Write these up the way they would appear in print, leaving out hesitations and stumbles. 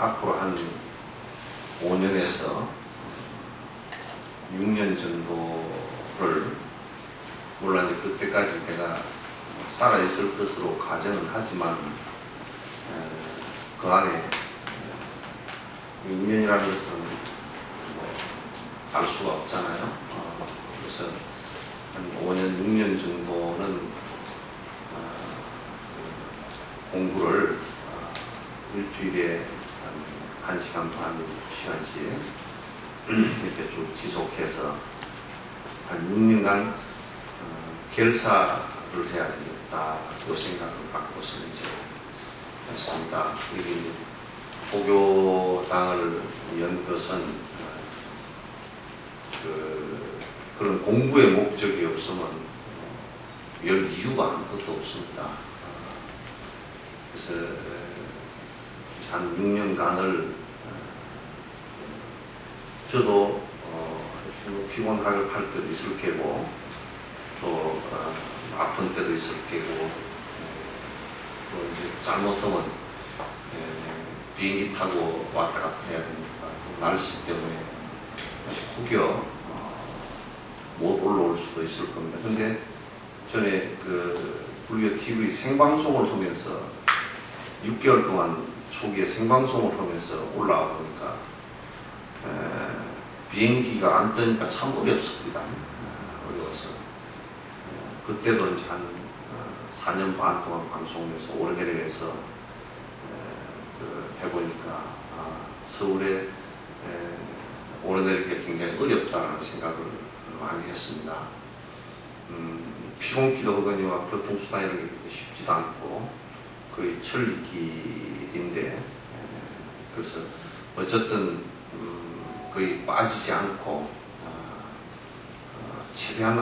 앞으로 한 5년에서 6년 정도를, 물론 이제 그때까지 내가 살아있을 것으로 가정은 하지만, 그 안에 6년이라는 것은 알 수가 없잖아요. 그래서 한 5년, 6년 정도는 공부를 일주일에 한 1시간 반, 2시간씩 이렇게 쭉 지속해서 한 6년간 결사를 해야 되겠다, 그 생각을 갖고서 이제 했습니다. 이게 포교당을 연 것은 그런 공부의 목적이 없으면 열 이유가 아무것도 없습니다. 그래서 한 6년간을 저도 피곤할 때도 있을 게고, 또 아픈 때도 있을 게고, 또 이제 잘못하면 비행기 타고 왔다 갔다 해야 되니까, 또 날씨 때문에 혹여 못 올라올 수도 있을 겁니다. 근데 전에 그 불교 TV 생방송을 하면서 6개월 동안 초기에 생방송을 하면서 올라와 보니까 비행기가 안 뜨니까 참 어렵습니다. 어려워서 그때도 이제 한 4년 반 동안 방송에서 오르내리에서 해보니까 서울에 오르내리기가 굉장히 어렵다는 생각을 많이 했습니다. 피곤기도 하거니와 교통수단 이런 게 쉽지도 않고 거의 천리길인데, 그래서 어쨌든 거의 빠지지 않고 최대한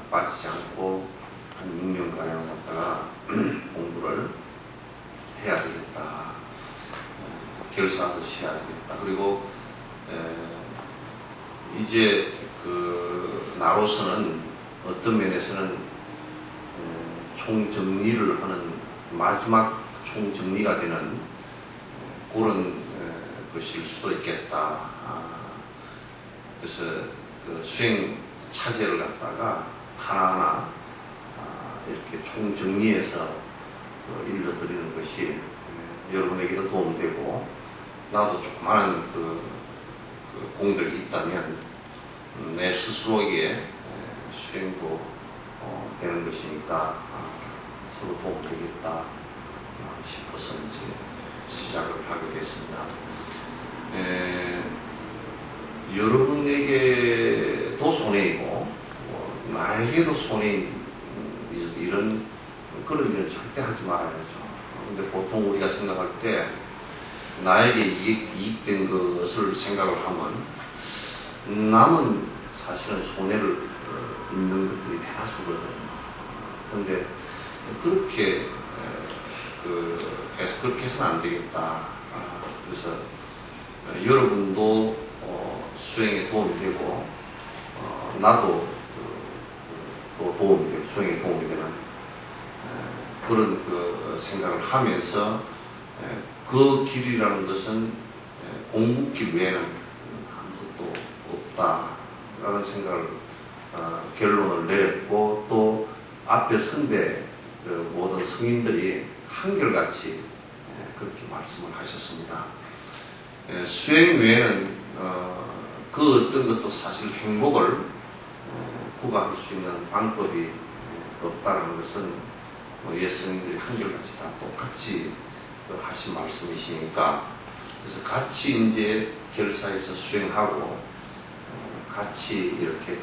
빠지지 않고 한 6년가량 갔다가 공부를 해야 되겠다, 결사하듯이 해야 되겠다. 그리고 이제 나로서는 어떤 면에서는 총정리를 하는, 마지막 총정리가 되는 그런 것일 수도 있겠다. 그래서 그 수행 차제를 갖다가 하나하나 이렇게 총정리해서 일러드리는 것이 여러분에게도 도움되고, 나도 조그마한 그 공덕이 있다면 내 스스로에게 수행도 되는 것이니까 서로 도움되겠다 싶어서 이제 시작을 하게 됐습니다. 여러분에게도 손해이고 나에게도 손해인 이런 그런 일은 절대 하지 말아야죠. 근데 보통 우리가 생각할 때 나에게 이익된 것을 생각을 하면 남은 사실은 손해를 입는 것들이 대다수거든요. 그런데 그렇게 그렇게 해서는 안 되겠다. 그래서 여러분도 수행에 도움이 되고, 나도 또 도움이 되고, 수행에 도움이 되는 그런 생각을 하면서 그 길이라는 것은 공부길 외에는 아무것도 없다라는 생각을 결론을 내렸고, 또 앞에 선대 모든 성인들이 한결같이 그렇게 말씀을 하셨습니다. 수행 외에는 그 어떤 것도 사실 행복을 구가할 수 있는 방법이 없다는 것은 옛 성인들이 한결같이 다 똑같이 하신 말씀이시니까, 그래서 같이 이제 결사해서 수행하고 같이 이렇게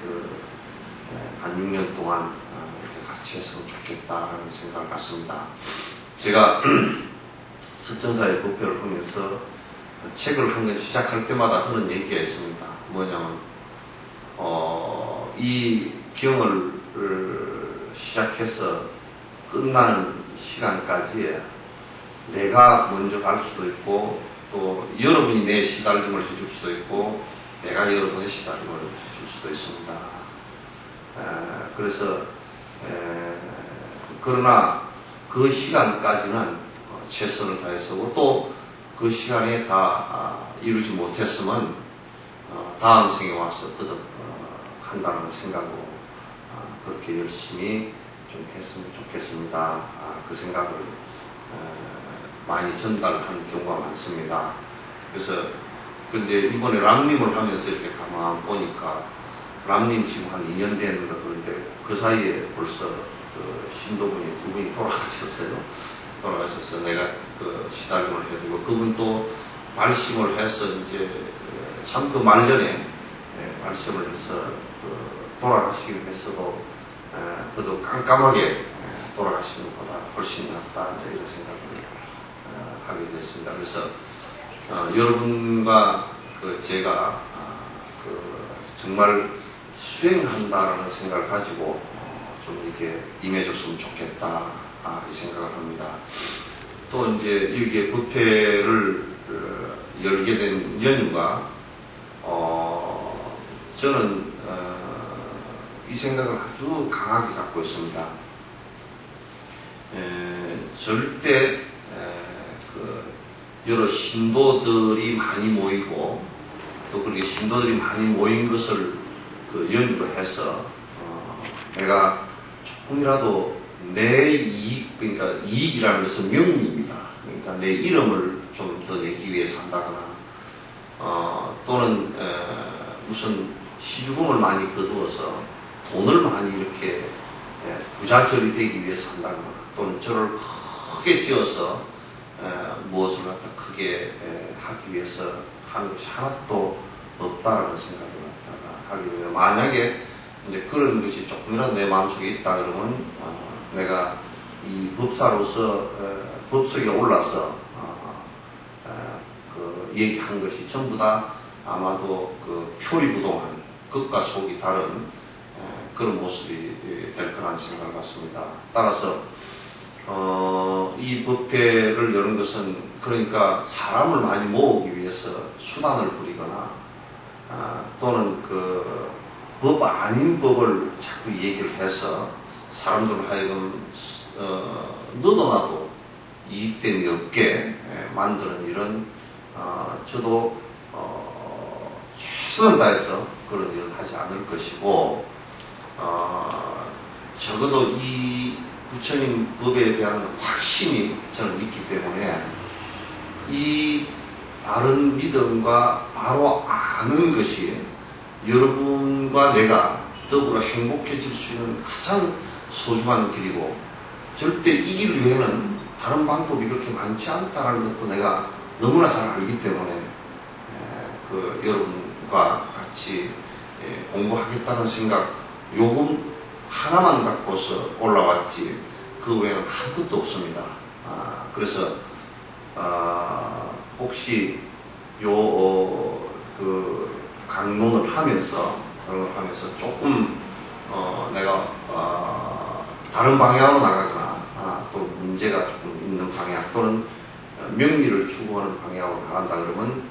한 6년 동안 이렇게 같이 했으면 좋겠다라는 생각을 갖습니다. 제가 석전사의 법회를 하면서 책을 한 권 시작할 때마다 하는 얘기가 있습니다. 뭐냐면 이 경을 시작해서 끝나는 시간까지 내가 먼저 갈 수도 있고, 또 여러분이 내 시달림을 해줄 수도 있고, 내가 여러분의 시달림을 해줄 수도 있습니다. 그래서 그러나 그 시간까지는 최선을 다해서, 또 그 시간에 다 이루지 못했으면 다음 생에 와서 거듭 한다는 생각으로 그렇게 열심히 좀 했으면 좋겠습니다. 그 생각을 많이 전달하는 경우가 많습니다. 그래서 이제 이번에 람님을 하면서 이렇게 가만 보니까 람님 지금 한 2년 됐는가 그런데 그 사이에 벌써 그 신도분이 두 분이 돌아가셨어요. 돌아가셔서 내가 그 시달림을 해주고 그분도 말씀을 해서 이제 참 그 말년에 말씀을 해서 돌아가시긴 했어도 그래도 깜깜하게 돌아가시는 것보다 훨씬 낫다 이런 생각을 하게 됐습니다. 그래서 여러분과 그 제가 정말 수행한다라는 생각을 가지고 좀 이렇게 임해줬으면 좋겠다 이 생각을 합니다. 또 이제 여기에 법회를 열게 된 연유가 저는 이 생각을 아주 강하게 갖고 있습니다. 절대 여러 신도들이 많이 모이고 또 그렇게 신도들이 많이 모인 것을 연주를 해서 내가 조금이라도 내 이익, 그러니까 이익이라는 것은 명리입니다. 그러니까 내 이름을 좀 더 내기 위해서 한다거나 또는 무슨 시주금을 많이 거두어서 돈을 많이 이렇게 부자절이 되기 위해서 한다거나 또는 저를 크게 지어서 무엇을 갖다 크게 하기 위해서 하는 것이 하나도 없다라는 생각을 갖다가 하게 되면 만약에 이제 그런 것이 조금이라도 내 마음속에 있다 그러면 내가 이 법사로서 법석에 올라서 그 얘기한 것이 전부 다 아마도 그 표리부동한 극과 속이 다른 그런 모습이 될 거라는 생각을 갖습니다. 따라서 이 법회를 여는 것은 그러니까 사람을 많이 모으기 위해서 수단을 부리거나 또는 그 법 아닌 법을 자꾸 얘기를 해서 사람들 하여금 너도 나도 이익됨이 없게 만드는 이런 저도 최선을 다해서 그런 일을 하지 않을 것이고 적어도 이 부처님 법에 대한 확신이 저는 있기 때문에 이 바른 믿음과 바로 아는 것이 여러분과 내가 더불어 행복해질 수 있는 가장 소중한 길이고 절대 이 길 외에는 다른 방법이 그렇게 많지 않다는 것도 내가 너무나 잘 알기 때문에 그 여러분과 같이 공부하겠다는 생각 요금 하나만 갖고서 올라왔지 그 외에는 아무것도 없습니다. 그래서 혹시 그 강론을 하면서 조금 내가 다른 방향으로 나가거나 또 문제가 조금 있는 방향 또는 명리를 추구하는 방향으로 나간다 그러면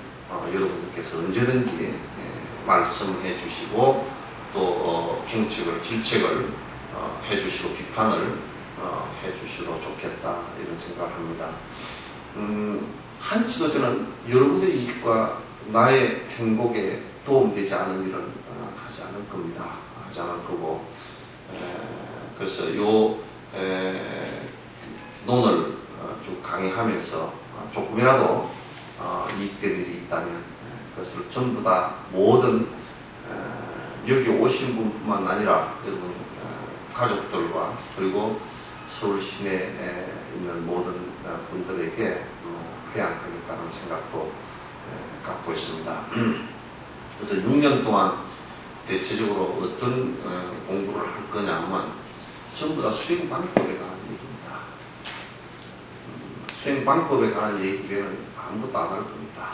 여러분들께서 언제든지 말씀해 주시고 또 경책을 질책을 해 주시고 비판을 해 주셔도 좋겠다 이런 생각을 합니다. 한치도 저는 여러분의 이익과 나의 행복에 도움되지 않은 일은 하지 않을 겁니다. 하지 않을 거고 그래서 요 논을 쭉 강의하면서 조금이라도 이익된 일이 있다면 그것을 전부 다 모든 여기 오신 분뿐만 아니라 여러분 가족들과 그리고 서울 시내에 있는 모든 분들에게 회양하겠다는 생각도 갖고 있습니다. 그래서 6년 동안 대체적으로 어떤 공부를 할 거냐면 전부 다 수행 방법에 관한 얘기입니다. 수행 방법에 관한 얘기 외에는 아무것도 안 할 겁니다.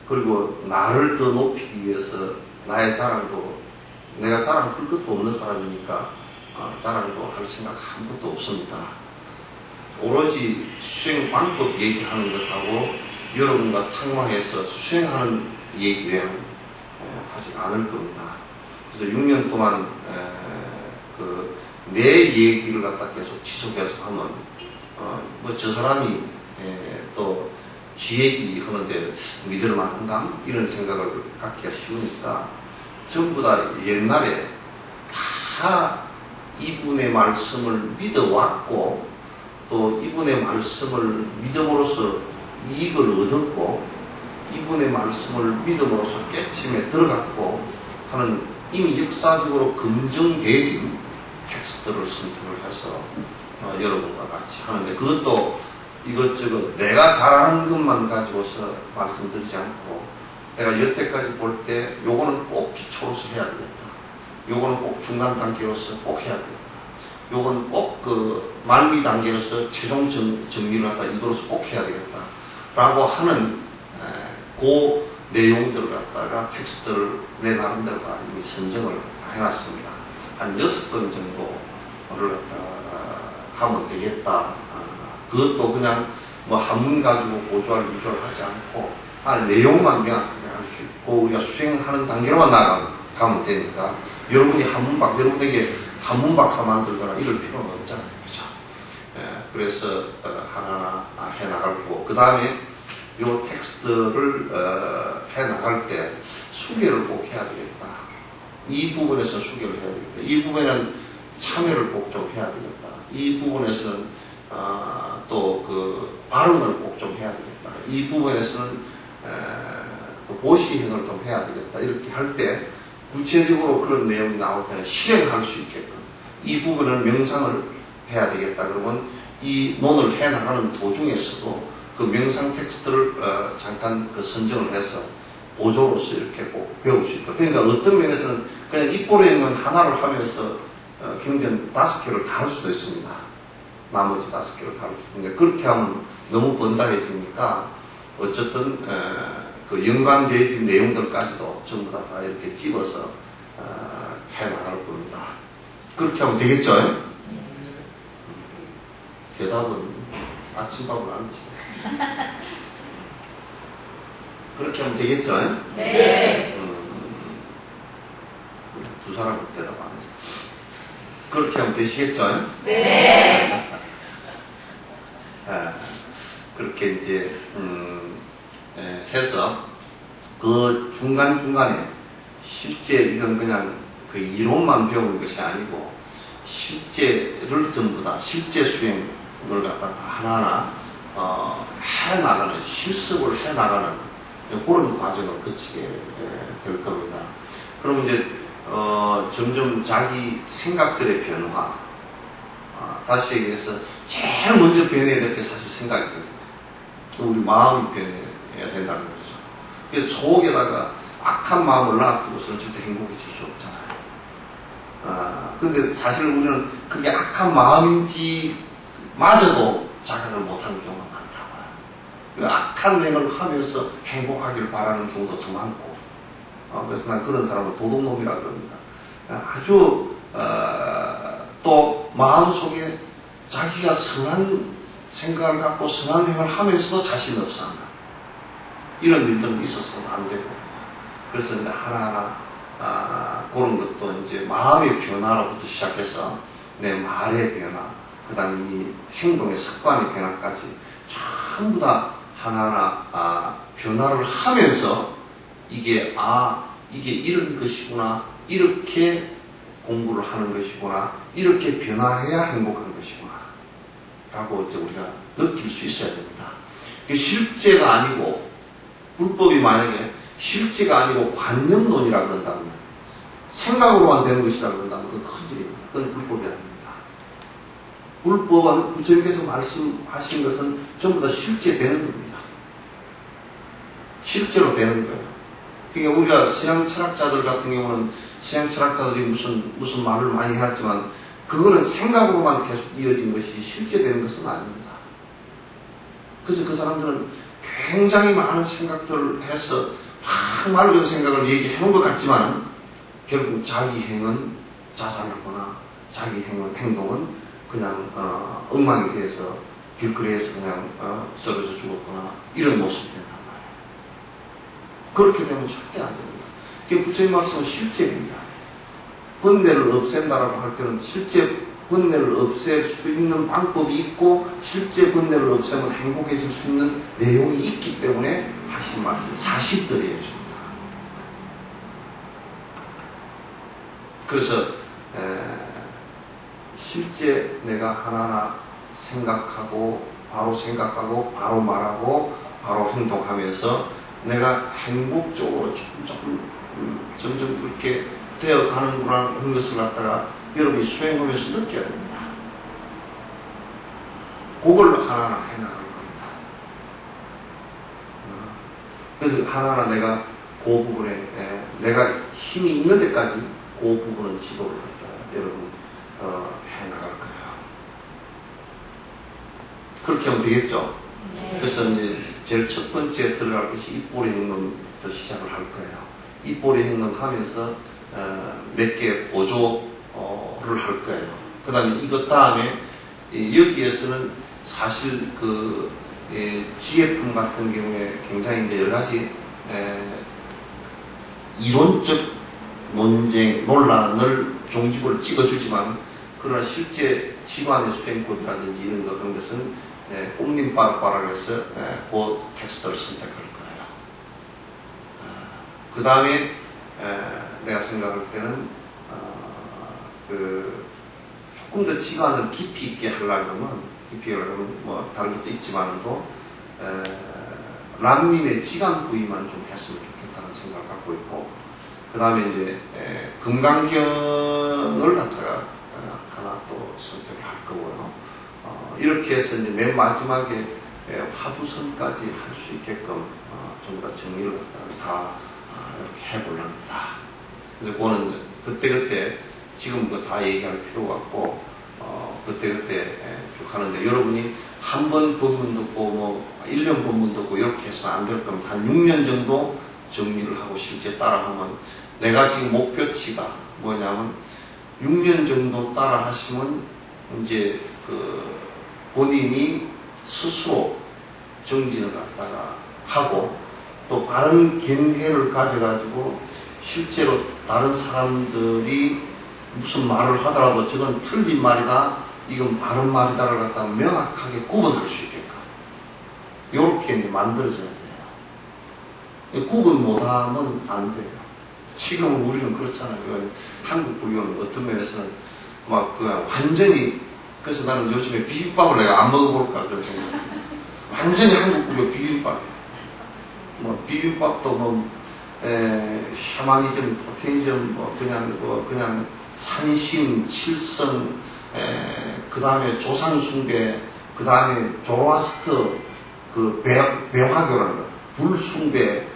그리고 나를 더 높이기 위해서 나의 자랑도 내가 자랑 풀 것도 없는 사람이니까 자랑도 할 생각 아무것도 없습니다. 오로지 수행 방법 얘기하는 것하고 여러분과 탁망해서 수행하는 얘기 외에는 하지 않을 겁니다. 그래서 6년 동안 내 얘기를 갖다 계속 지속해서 하면 뭐 저 사람이 또 지 얘기 하는데 믿을 만한가? 이런 생각을 갖기가 쉬우니까 전부 다 옛날에 다 이분의 말씀을 믿어왔고 또 이분의 말씀을 믿음으로써 이익을 얻었고 이분의 말씀을 믿음으로써 깨침에 들어갔고 하는 이미 역사적으로 검증되진 텍스트를 선택을 해서 여러분과 같이 하는데 그것도 이것저것 내가 잘하는 것만 가지고서 말씀드리지 않고 내가 여태까지 볼 때 요거는 꼭 기초로서 해야 되겠다. 요거는 꼭 중간 단계로서 꼭 해야 되겠다. 요건 꼭 그 말미 단계로서 최종 정리를 갖다 이거로서 꼭 해야 되겠다. 라고 하는 그 내용들을 갖다가 텍스트를 내 나름대로 이미 선정을 해놨습니다. 한 6건 정도를 갖다가 하면 되겠다. 그것도 그냥 뭐 한문 가지고 고조할 유조를 하지 않고 내용만 그냥 수 있고 우리가 수행하는 단계로만 나가면 되니까 여러분이 여러분에게 한문 박사 만들거나 이럴 필요는 없잖아요. 그죠? 그래서 하나하나 해 나가고 그 다음에 요 텍스트를 해 나갈 때 수계를 꼭 해야 되겠다. 이 부분에서 수계를 해야 되겠다. 이 부분에는 참여를 꼭 좀 해야 되겠다. 이 부분에서는 또 그 발언을 꼭 좀 해야 되겠다. 이 부분에서는 또 보시행을 좀 해야 되겠다. 이렇게 할 때 구체적으로 그런 내용이 나올 때는 실행할 수 있게끔 이 부분을 명상을 해야 되겠다. 그러면 이 논을 해 나가는 도중에서도 그 명상 텍스트를 잠깐 그 선정을 해서 보조로서 이렇게 꼭 배울 수 있다. 그러니까 어떤 면에서는 그냥 입꼬리에 있는 하나를 하면서 경전 5개를 다 할 수도 있습니다. 나머지 5개를 다룰 수 있는데 그렇게 하면 너무 번다해지니까 어쨌든 그 연관되어진 내용들까지도 전부 다 이렇게 집어서 해나갈 겁니다. 그렇게 하면 되겠죠? 대답은 아침밥을 안 드시고 그렇게 하면 되겠죠? 네. 두 사람은 대답 안 했어요. 그렇게 하면 되시겠죠? 네. 그렇게 이제 해서 그 중간중간에 실제 이건 그냥 그 이론만 배우는 것이 아니고 실제를 전부 다 실제 수행을 갖다가 하나하나 해나가는 실습을 해나가는 그런 과정을 거치게 될 겁니다. 그럼 이제 점점 자기 생각들의 변화 다시 얘기해서 제일 먼저 변해야 될 게 사실 생각이거든요. 우리 마음이 변해야 된다는 거죠. 그래서 속에다가 악한 마음을 놔두고서는 절대 행복해질 수 없잖아요. 근데 사실 우리는 그게 악한 마음인지 마저도 자각을 못하는 경우가 많다고요. 악한 행을 하면서 행복하기를 바라는 경우도 더 많고 그래서 난 그런 사람을 도둑놈이라고 그럽니다. 아주 또 마음속에 자기가 선한 생각을 갖고 선한 행을 하면서도 자신 없어 한다. 이런 일들은 있어서는 안 되거든요. 그래서 이제 하나하나 그런 것도 이제 마음의 변화로부터 시작해서 내 말의 변화, 그 다음에 이 행동의 습관의 변화까지 전부 다 하나하나 변화를 하면서 이게 이게 이런 것이구나, 이렇게 공부를 하는 것이구나, 이렇게 변화해야 행복한 것이구나 라고 이제 우리가 느낄 수 있어야 됩니다. 실제가 아니고 불법이 만약에 실제가 아니고 관념론이라 그런다면 생각으로만 되는 것이라 그런다면 그건 큰일입니다. 그건 불법이 아닙니다. 불법은 부처님께서 말씀하신 것은 전부 다 실제 되는 겁니다. 실제로 되는 거예요. 그러니까 우리가 서양 철학자들 같은 경우는 서양 철학자들이 무슨 말을 많이 해왔지만 그거는 생각으로만 계속 이어진 것이 실제 되는 것은 아닙니다. 그래서 그 사람들은 굉장히 많은 생각들을 해서 막 맑은 생각을 얘기해 놓은 것 같지만 결국 자기 행은 자살하거나 자기 행동은 그냥 엉망이 돼서 길거리에서 그냥 쓰러져 죽었거나 이런 모습이 된단 말이에요. 그렇게 되면 절대 안 됩니다. 부처님 말씀은 실제입니다. 번뇌를 없앤다라고 할 때는 실제 번뇌를 없앨 수 있는 방법이 있고 실제 번뇌를 없애면 행복해질 수 있는 내용이 있기 때문에 하신 말씀 사실들이에요. 전부 다. 그래서 실제 내가 하나하나 생각하고 바로 말하고 바로 행동하면서 내가 행복적으로 점점 그렇게 되어가는구나 하는 것을 갖다가 여러분이 수행하면서 느껴야 됩니다. 그걸 하나하나 해나가는 겁니다. 그래서 하나하나 내가 그 부분에 내가 힘이 있는 데까지 그 부분은 지도를 갖다가 여러분 해나갈 거예요. 그렇게 하면 되겠죠? 네. 그래서 이제 제일 첫 번째 들어갈 것이 입꼬리 행론부터 시작을 할 거예요. 입꼬리 행론 하면서 몇 개 보조를 할 거예요. 그 다음에 이것 다음에 여기에서는 사실 그 지혜품 같은 경우에 굉장히 이제 여러 가지 이론적 논란을 종지부를 찍어주지만 그러나 실제 집안의 수행법이라든지 이런 거 그런 것은 꼼님빠빠라고 해서 그 텍스트를 선택할 거예요. 그 다음에 내가 생각할 때는 조금 더 시간을 깊이 있게 하려면 뭐 다른 것도 있지만도 람님의 지간 부위만 좀 했으면 좋겠다는 생각을 갖고 있고 그 다음에 이제 금강경을 갖다가 하나 또 선택을 할 거고요. 이렇게 해서 이제 맨 마지막에 화두선까지 할 수 있게끔 전부 다 정리를 갖다가 다 이렇게 해보려 합니다. 그래서 그거는 그때그때 지금 다 얘기할 필요가 없고 그때그때 쭉 하는데 여러분이 한 번 법문 듣고 뭐 1년 법문 듣고 이렇게 해서 안 될 겁니다. 한 6년 정도 정리를 하고 실제 따라하면 내가 지금 목표치가 뭐냐면 6년 정도 따라 하시면 이제 본인이 스스로 정진을 갖다가 하고 또 바른 견해를 가져가지고 실제로 다른 사람들이 무슨 말을 하더라도 저건 틀린 말이다, 이건 바른 말이다를 갖다가 명확하게 구분할 수 있게끔 이렇게 이제 만들어져야 돼요. 구분 못하면 안 돼요. 지금 우리는 그렇잖아요. 한국 불교는 어떤 면에서는 막 완전히 그래서 나는 요즘에 비빔밥을 내가 안 먹어볼까 그런 생각. 완전히 한국 불교 비빔밥이에요. 뭐 비빔밥도 뭐 샤머니즘, 토테이즘, 뭐 그냥 산신, 칠성, 그 다음에 조상숭배, 그 다음에 조로아스터, 배화교라는 거, 불숭배,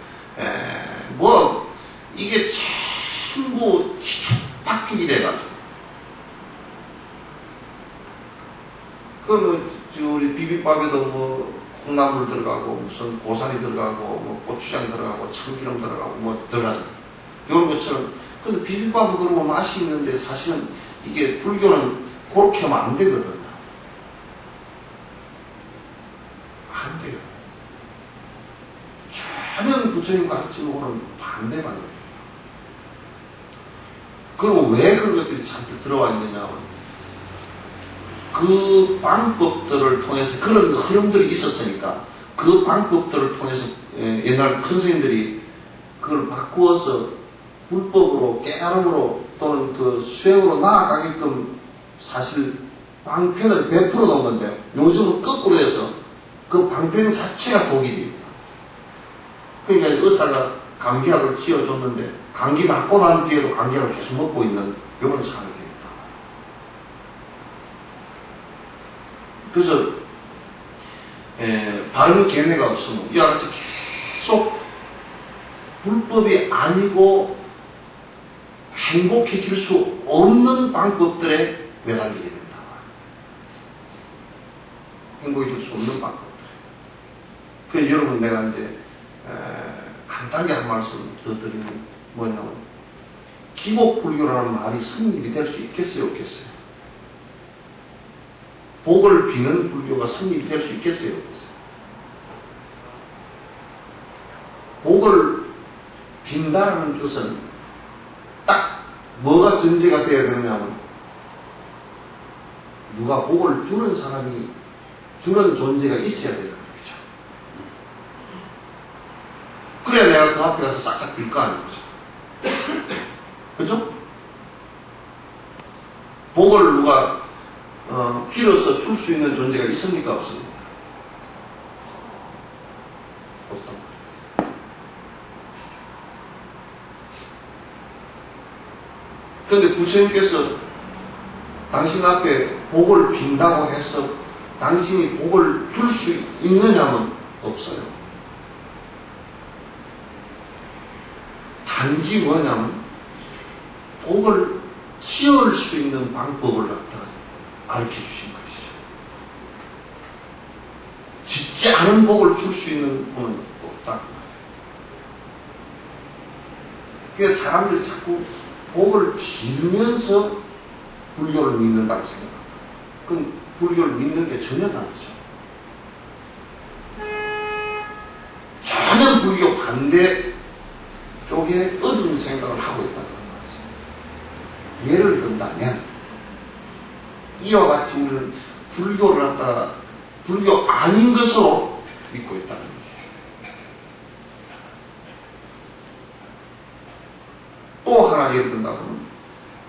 뭐 이게 전부 지축박죽이 돼가지고. 우리 비빔밥에도 뭐 콩나물 들어가고 무슨 고사리 들어가고 뭐 고추장 들어가고 참기름 들어가고 뭐 들어가잖아요. 이런 것처럼. 근데 비빔밥은 그러면 맛이 있는데 사실은 이게 불교는 그렇게 하면 안 되거든요. 안 돼요. 전혀 부처님 가르침하고는 반대 방향이에요. 그리고 왜 그런 것들이 잔뜩 들어와 있느냐. 그 방법들을 통해서 그런 흐름들이 있었으니까 그 방법들을 통해서 옛날 큰 스님들이 그걸 바꾸어서 불법으로 깨달음으로 또는 그 수행으로 나아가게끔 사실 방편을 베풀어 놓은 건데 요즘은 거꾸로 해서 그 방편 자체가 독이 됩니다. 그러니까 의사가 감기약을 지어줬는데 감기 낫고 난 뒤에도 감기약을 계속 먹고 있는 이런 상황이 됩니다. 그래서 바른 견해가 없으면 이와 같이 계속 불법이 아니고 행복해질 수 없는 방법들에 매달리게 된다. 행복해질 수 없는 방법들. 그래서 여러분 내가 이제 간단하게 한 말씀 더 드리면 뭐냐면 기복불교라는 말이 성립이 될 수 있겠어요, 없겠어요? 복을 비는 불교가 성립이 될 수 있겠어요, 없겠어요? 복을 빈다라는 뜻은 딱 뭐가 전제가 되어야 되느냐면 누가 복을 주는 사람이, 주는 존재가 있어야 되잖아요. 그죠? 그래야 내가 그 앞에 가서 싹싹 빌 거 아니에요. 그죠? 복을 누가 빌어서 줄 수 있는 존재가 있습니까? 없습니까? 없다. 그런데 부처님께서 당신 앞에 복을 빈다고 해서 당신이 복을 줄 수 있느냐면 없어요. 단지 뭐냐면 복을 지을 수 있는 방법을 갖다가 가르쳐 주신 것이죠. 짓지 않은 복을 줄 수 있는 분은 없다. 그래서 사람들이 자꾸 복을 빌면서 불교를 믿는다고 생각합니다. 그건 불교를 믿는 게 전혀 아니죠. 전혀 불교 반대 쪽에 어두운 생각을 하고 있다는 거죠. 예를 든다면 이와 같이 우리는 불교를 갖다가 불교 아닌 것으로 믿고 있다는 거예요. 또 하나 예를 든다면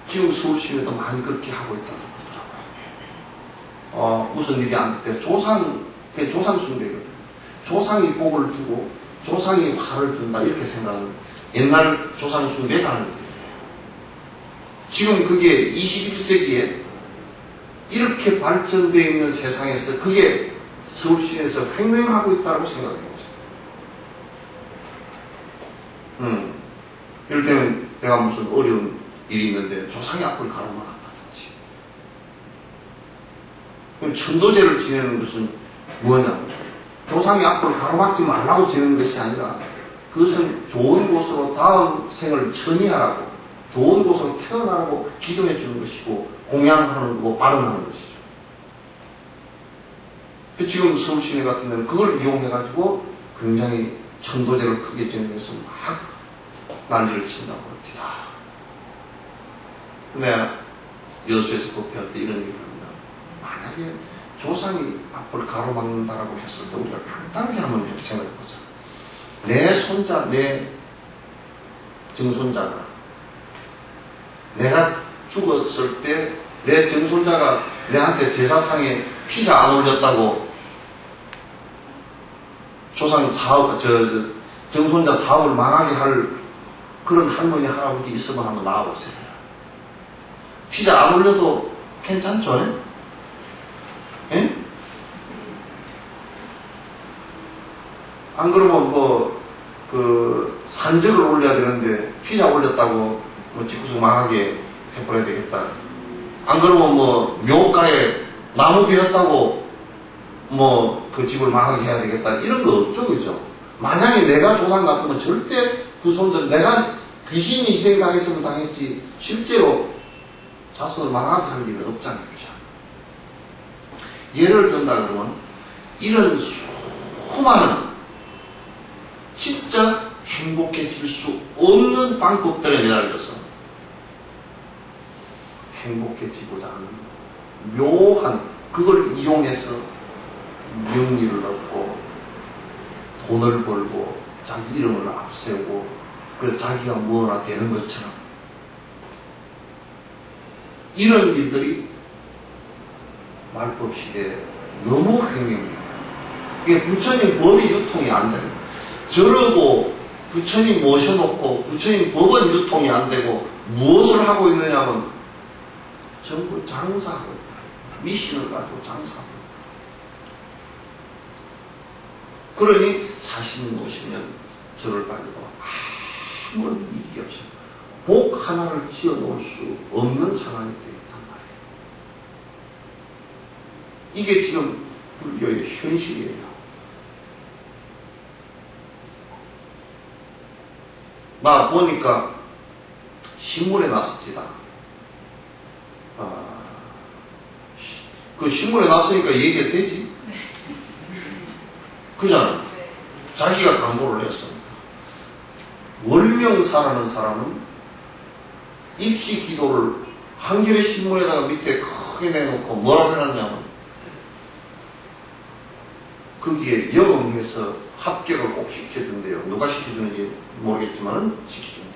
지금 서울시에도 많이 그렇게 하고 있다고 그러더라고요. 무슨 일이 안 될 때 그게 조상 숭배거든요. 조상이 복을 주고 조상이 화를 준다 이렇게 생각하는 옛날 조상 숭배가 하는 거예요. 지금 그게 21세기에 이렇게 발전되어 있는 세상에서 그게 서울시에서 횡행하고 있다고 생각해 보세요. 이를테면 내가 무슨 어려운 일이 있는데 조상의 앞을 가로막았다든지. 그럼 천도제를 지내는 것은 뭐냐? 조상의 앞을 가로막지 말라고 지내는 것이 아니라 그것은 좋은 곳으로 다음 생을 천이하라고 좋은 곳으로 태어나라고 기도해 주는 것이고 공양하는 거고 발언하는 것이죠. 지금 서울시내 같은 데는 그걸 이용해가지고 굉장히 천도제를 크게 지내면서 막 난리를 친다고 그럽니다. 내가 여수에서 법회할 때 이런 얘기를 합니다. 만약에 조상이 앞을 가로막는다라고 했을 때 우리가 간단하게 한번 생각해보자. 내 손자, 내 증손자가 내가 죽었을 때 내 증손자가 내한테 제사상에 피자 안 올렸다고 조상 사업, 증손자 사업을 망하게 할 그런 할머니, 할아버지 있으면 한번 나와보세요. 피자 안 올려도 괜찮죠? 예? 안 그러면 산적을 올려야 되는데 피자 올렸다고 집구석 망하게 해버려야 되겠다. 안 그러면 묘가에 나무 비었다고 그 집을 망하게 해야 되겠다. 이런 거 없죠, 그죠? 만약에 내가 조상 같으면 절대 그 손들, 내가 귀신이 희생당했으면 당했지, 실제로 자손을 망하게 할 일은 없잖아요, 그죠? 예를 든다 그러면, 이런 수많은, 진짜 행복해질 수 없는 방법들에 매달려서, 행복해지고자 하는 묘한, 그걸 이용해서 명리를 얻고, 돈을 벌고, 자기 이름을 앞세우고, 그래서 자기가 뭐나 되는 것처럼. 이런 일들이 말법 시대에 너무 횡행해요. 이게 부처님 법이 유통이 안 되는 거예요. 저러고 부처님 모셔놓고 부처님 법은 유통이 안 되고 무엇을 하고 있느냐면 전부 장사하고 있다. 미신을 가지고 장사하고 있다. 그러니 40년, 50년 절을 다니고 아무런 이익이 없어요. 복 하나를 지어 놓을 수 없는 상황이 되어 있단 말이에요. 이게 지금 불교의 현실이에요. 나 보니까 신문에 났습니다. 그 신문에 났으니까 얘기가 되지? 그잖아. 자기가 광고를 했어. 월명사라는 사람은 입시 기도를 한겨레 신문에다가 밑에 크게 내놓고 뭐라고 해놨냐면 거기에 영음해서 합격을 꼭 시켜준대요. 누가 시켜주는지 모르겠지만은 시켜준대요.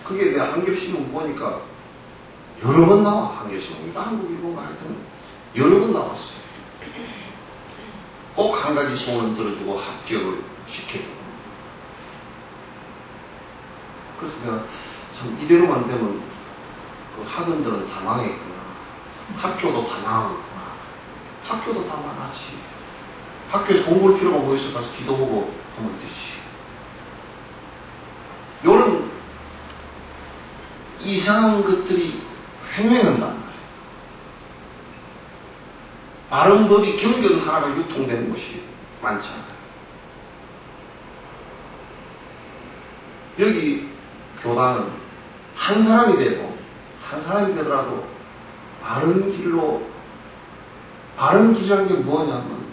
그게 내가 한겨신문 보니까 여러 번 나와. 한겨신문이다 한국일보가 하여튼 여러 번 나왔어요. 꼭 한 가지 소원을 들어주고 합격을 시켜주고. 그래서 내가 참 이대로만 되면 그 학원들은 다 망했구나. 학교도 다 망하겠구나. 학교도 다 망하지. 학교에서 공부할 필요가 뭐 있어? 가서 기도하고 하면 되지. 요런 이상한 것들이 횡행한단 말이에요. 바른 법이 경전 하나가 유통되는 것이 많잖아요. 여기 교단은 한 사람이 되고 한 사람이 되더라도 바른 길로, 바른 길이라는 게 뭐냐면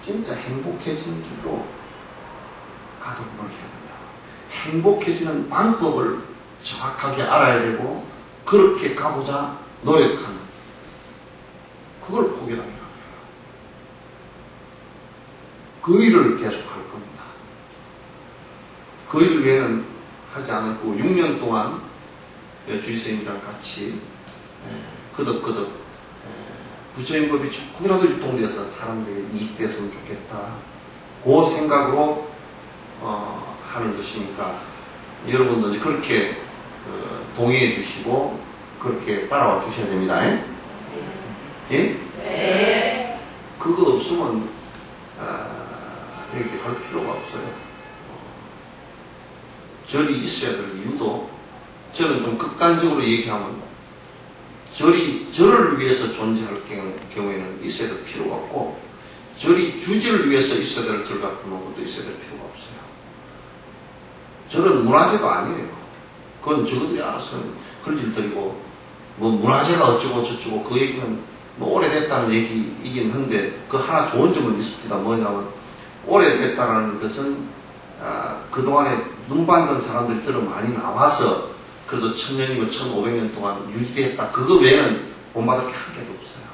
진짜 행복해지는 길로 가도록 노력해야 된다. 행복해지는 방법을 정확하게 알아야 되고 그렇게 가보자 노력하는, 그걸 포기하는 거예요. 그 일을 계속할 겁니다. 그 일을 위해는 하지 않았고 6년 동안 주의선생님이랑 같이 거듭거듭 부처인법이 조금이라도 유통돼서 사람들에게 이익됐으면 좋겠다. 그 생각으로 하는 것이니까 여러분도 이제 그렇게 동의해 주시고 그렇게 따라와 주셔야 됩니다. 예? 네. 그거 없으면 이렇게 할 필요가 없어요. 절이 있어야 될 이유도, 저는 좀 극단적으로 얘기하면 절을 위해서 존재할 경우에는 있어야 될 필요가 없고, 절이 주지를 위해서 있어야 될 절 같은 것도 있어야 될 필요가 없어요. 절은 문화재도 아니에요. 그건 저것들이 알아서 흘질들이고, 뭐 문화재가 어쩌고 저쩌고 그 얘기는 뭐 오래됐다는 얘기이긴 한데, 그 하나 좋은 점은 있습니다. 뭐냐면 오래됐다는 것은 그동안에 눈반던 사람들이 들어 많이 나와서 그래도 1000년이고 1500년 동안 유지됐다. 그거 외에는 본받을 게 한 개도 없어요.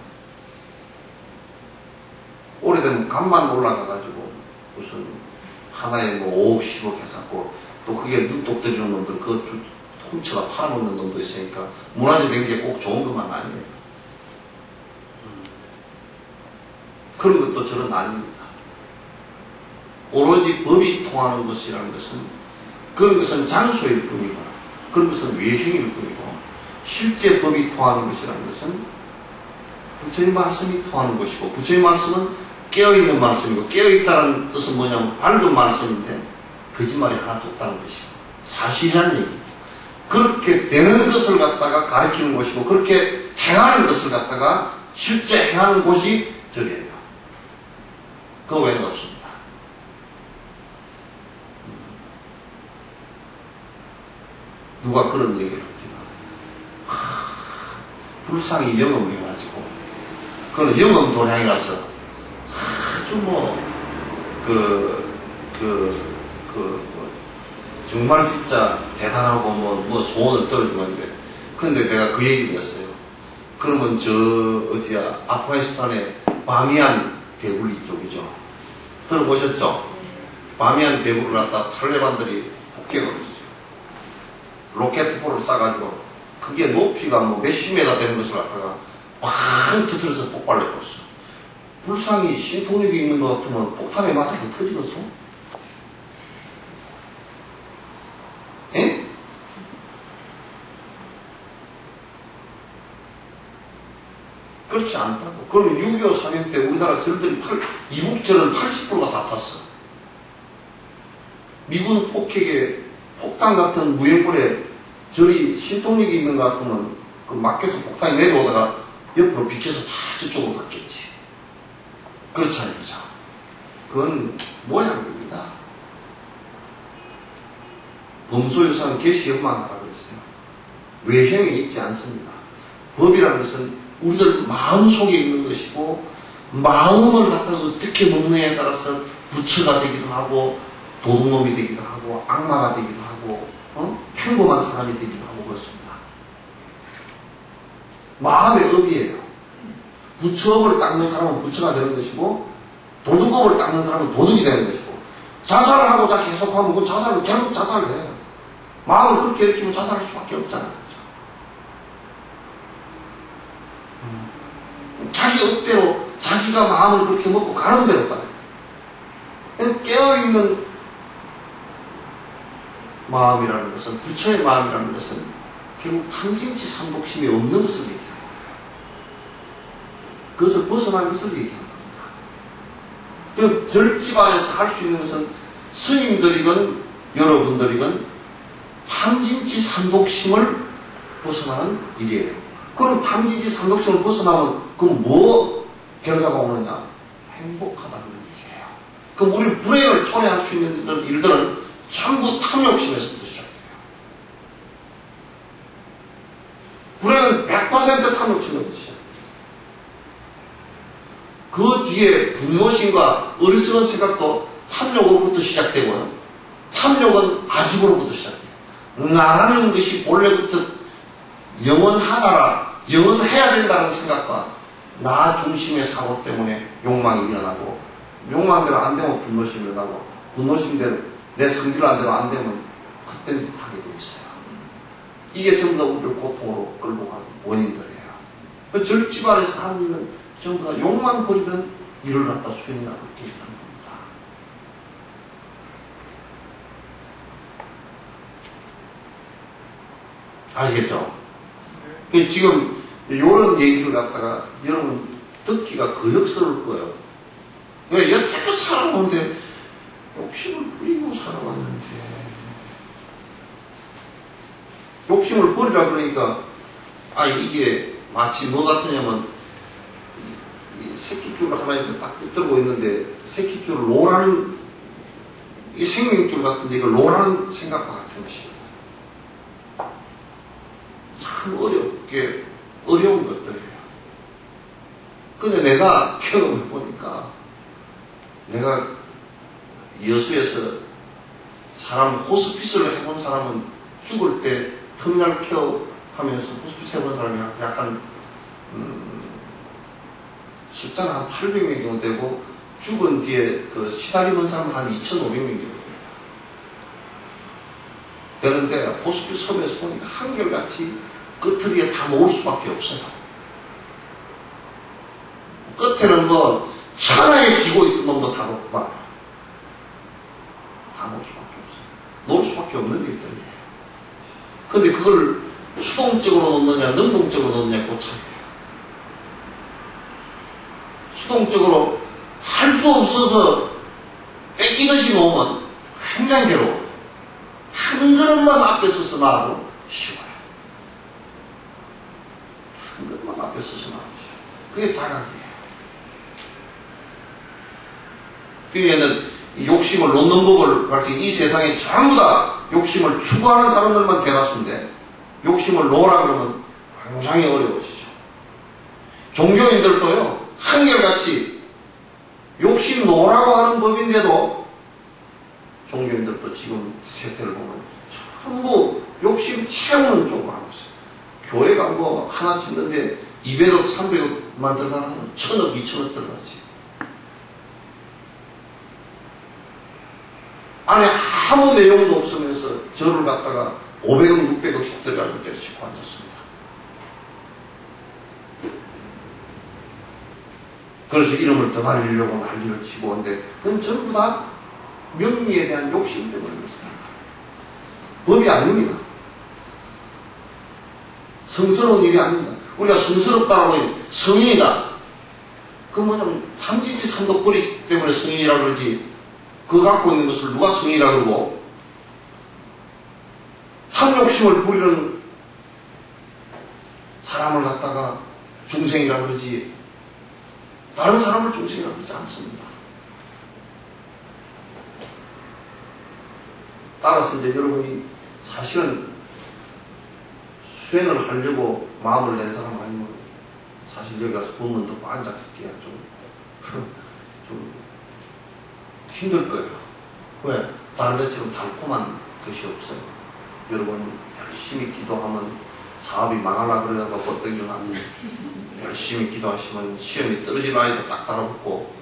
오래되면 간만 올라가가지고 무슨 하나에 뭐 5억, 10억 해서고 또 그게 눈독 들이는 놈들 그거 훔쳐가 팔아먹는 놈도 있으니까 문화재 된 게 꼭 좋은 것만 아니에요. 그런 것도 저는 아닙니다. 오로지 법이 통하는 것이라는 것은 그런 것은 장소일 뿐이고 그런 것은 외형일 뿐이고 실제 법이 통하는 것이라는 것은 부처님 말씀이 통하는 것이고 부처님 말씀은 깨어있는 말씀이고 깨어있다는 뜻은 뭐냐면 밝은 말씀인데 거짓말이 하나도 없다는 뜻이고 사실이라는 얘기입니다. 그렇게 되는 것을 갖다가 가르치는 것이고 그렇게 행하는 것을 갖다가 실제 행하는 곳이 절이에요. 그거 외에는 없습니다. 누가 그런 얘기를 합니다. 불상이 영음해가지고 그건 영음 도량이라서 아주 정말 진짜 대단하고 뭐 소원을 떨어주는데 근데 내가 그 얘기를 했어요. 그러면 어디야 아프가니스탄의 바미안 대불 이쪽이죠. 들어보셨죠? 바미안 대불을 갖다 탈레반들이 폭격을 했어요. 로켓포를 쏴가지고 그게 높이가 뭐 몇십 메다 되는 것을 갖다가 팡 터뜨려서 폭발해버렸어. 불상이 신통력이 있는 것 같으면 폭탄에 맞아서 터지겠어? 예? 그렇지 않다고. 그러면 6.25 사변 때 우리나라 절들이 이북절은 80%가 다 탔어. 미군 폭격에 폭탄 같은 무형물에 절이 신통력이 있는 것 같으면 그 막혀서 폭탄이 내려오다가 옆으로 비켜서 다 저쪽으로 갔겠지. 그렇잖아요. 그죠? 그건 모양입니다. 범소유사는 계시연만하라고 했어요. 외형에 있지 않습니다. 법이라는 것은 우리들 마음속에 있는 것이고 마음을 갖다가 어떻게 먹느냐에 따라서 부처가 되기도 하고 도둑놈이 되기도 하고 악마가 되기도 하고 평범한 사람이 되기도 하고 그렇습니다. 마음의 업이에요. 부처업을 닦는 사람은 부처가 되는 것이고 도덕업을 닦는 사람은 도덕이 되는 것이고 자살을 하고자 계속하면 그건 자살은 결국 자살을 해요. 마음을 그렇게 일으키면 자살할 수밖에 없잖아요. 그렇죠? 자기 업대로 자기가 마음을 그렇게 먹고 가는 대로 가요. 깨어있는 마음이라는 것은, 부처의 마음이라는 것은 결국 탐진치 삼독심이 없는 것을 얘기해요. 그것을 벗어난 것을 얘기하는 겁니다. 그 절집안에서 할 수 있는 것은 스님들이건 여러분들이건 탐진치 삼독심을 벗어나는 일이에요. 그럼 탐진치 삼독심을 벗어나면 그럼 뭐 결과가 오느냐? 행복하다는 얘기예요. 그럼 우리 불행을 초래할 수 있는 일들은 전부 탐욕심에서부터 시작돼요. 불행은 100% 탐욕심에서부터 시작돼요. 그 뒤에 분노심과 어리석은 생각도 탐욕으로부터 시작되고요. 탐욕은 아집으로부터 시작돼요. 나라는 것이 본래부터 영원하다라, 영원해야 된다는 생각과 나 중심의 사고 때문에 욕망이 일어나고, 욕망대로 안 되면 분노심이 일어나고, 분노심대로 내 성질 안 되면 안 되면 헛된 짓 하게 되어 있어요. 이게 전부 다 우리를 고통으로 끌고 가는 원인들이에요. 그 절집안에서 하는 일은 전부 다 욕망 버리는 일을 갖다 수행이나 그렇게 있다는 겁니다. 아시겠죠? 지금 이런 얘기를 갖다가 여러분 듣기가 거역스러울 거예요. 왜 여태껏 살아오는데 욕심을 부리고 살아왔는데 욕심을 버리라 그러니까 이게 마치 뭐 같으냐면 이 새끼줄을 하나 이렇게 딱 붙들고 있는데 새끼줄을 놓으라는 이 생명줄 같은데 이걸 놓으라는 생각과 같은 것입니다. 참 어려운 것들이에요. 근데 내가 경험해 보니까 내가 여수에서 사람 호스피스를 해본 사람은 죽을 때 터미널 케어 하면서 호스피스 해본 사람이 약간 십자가 한 800명 정도 되고 죽은 뒤에 그 시달리는 사람은 한 2,500명 정도 돼요. 되는데 호스피스 섬에서 보니까 한결같이 끄트리에 다 놓을 수밖에 없어요. 끝에는 뭐 천하에 쥐고 있던 놈도 다 놓고 가요. 다 놓을 수밖에 없어요. 놓을 수밖에 없는 일들이에요. 근데 그걸 수동적으로 놓느냐 능동적으로 놓느냐 그 차이예요. 수동적으로 할 수 없어서 뺏기듯이 놓으면 굉장히 괴로워요. 한 걸음만 앞에 서서 나와도 쉬워요. 한 걸음만 앞에 서서 나와도 쉬워요. 그게 자각이에요. 그에는 욕심을 놓는 법을 가르쳐 이 세상에 전부 다 욕심을 추구하는 사람들만 깨닫는데 욕심을 놓으라 그러면 굉장히 어려워지죠. 종교인들도요 한결같이 욕심 놓으라고 하는 법인데도 종교인들도 지금 세태를 보면 전부 욕심 채우는 쪽으로 하고 있어요. 교회가 뭐 하나 짓는데 200억, 300억만 들어가면 1,000억, 2,000억 들어가지. 안에 아무 내용도 없으면서 저를 갖다가 500억, 600억씩 들어가지고 때려치고 앉았습니다. 그래서 이름을 더 날리려고 난리를 치고 오는데 그건 전부 다 명리에 대한 욕심 때문에 그렇습니다. 법이 아닙니다. 성스러운 일이 아닙니다. 우리가 성스럽다고 하면 성인이다. 그건 뭐냐면 탐진치 삼독거리기 때문에 성인이라고 그러지 그거 갖고 있는 것을 누가 성인이라고 그러고 탐욕심을 부리는 사람을 갖다가 중생이라고 그러지 다른 사람을 중생이라고 그러지 않습니다. 따라서 이제 여러분이 사실은 수행을 하려고 마음을 낸 사람 아니면 사실 여기 가서 법문 듣고 앉아있기가 좀 힘들 거예요. 왜? 다른 데처럼 달콤한 것이 없어요. 여러분 열심히 기도하면 사업이 망하려고 그러다가 버떡 일어나고, 열심히 기도하시면 시험이 떨어질 아이도 딱 달아붙고,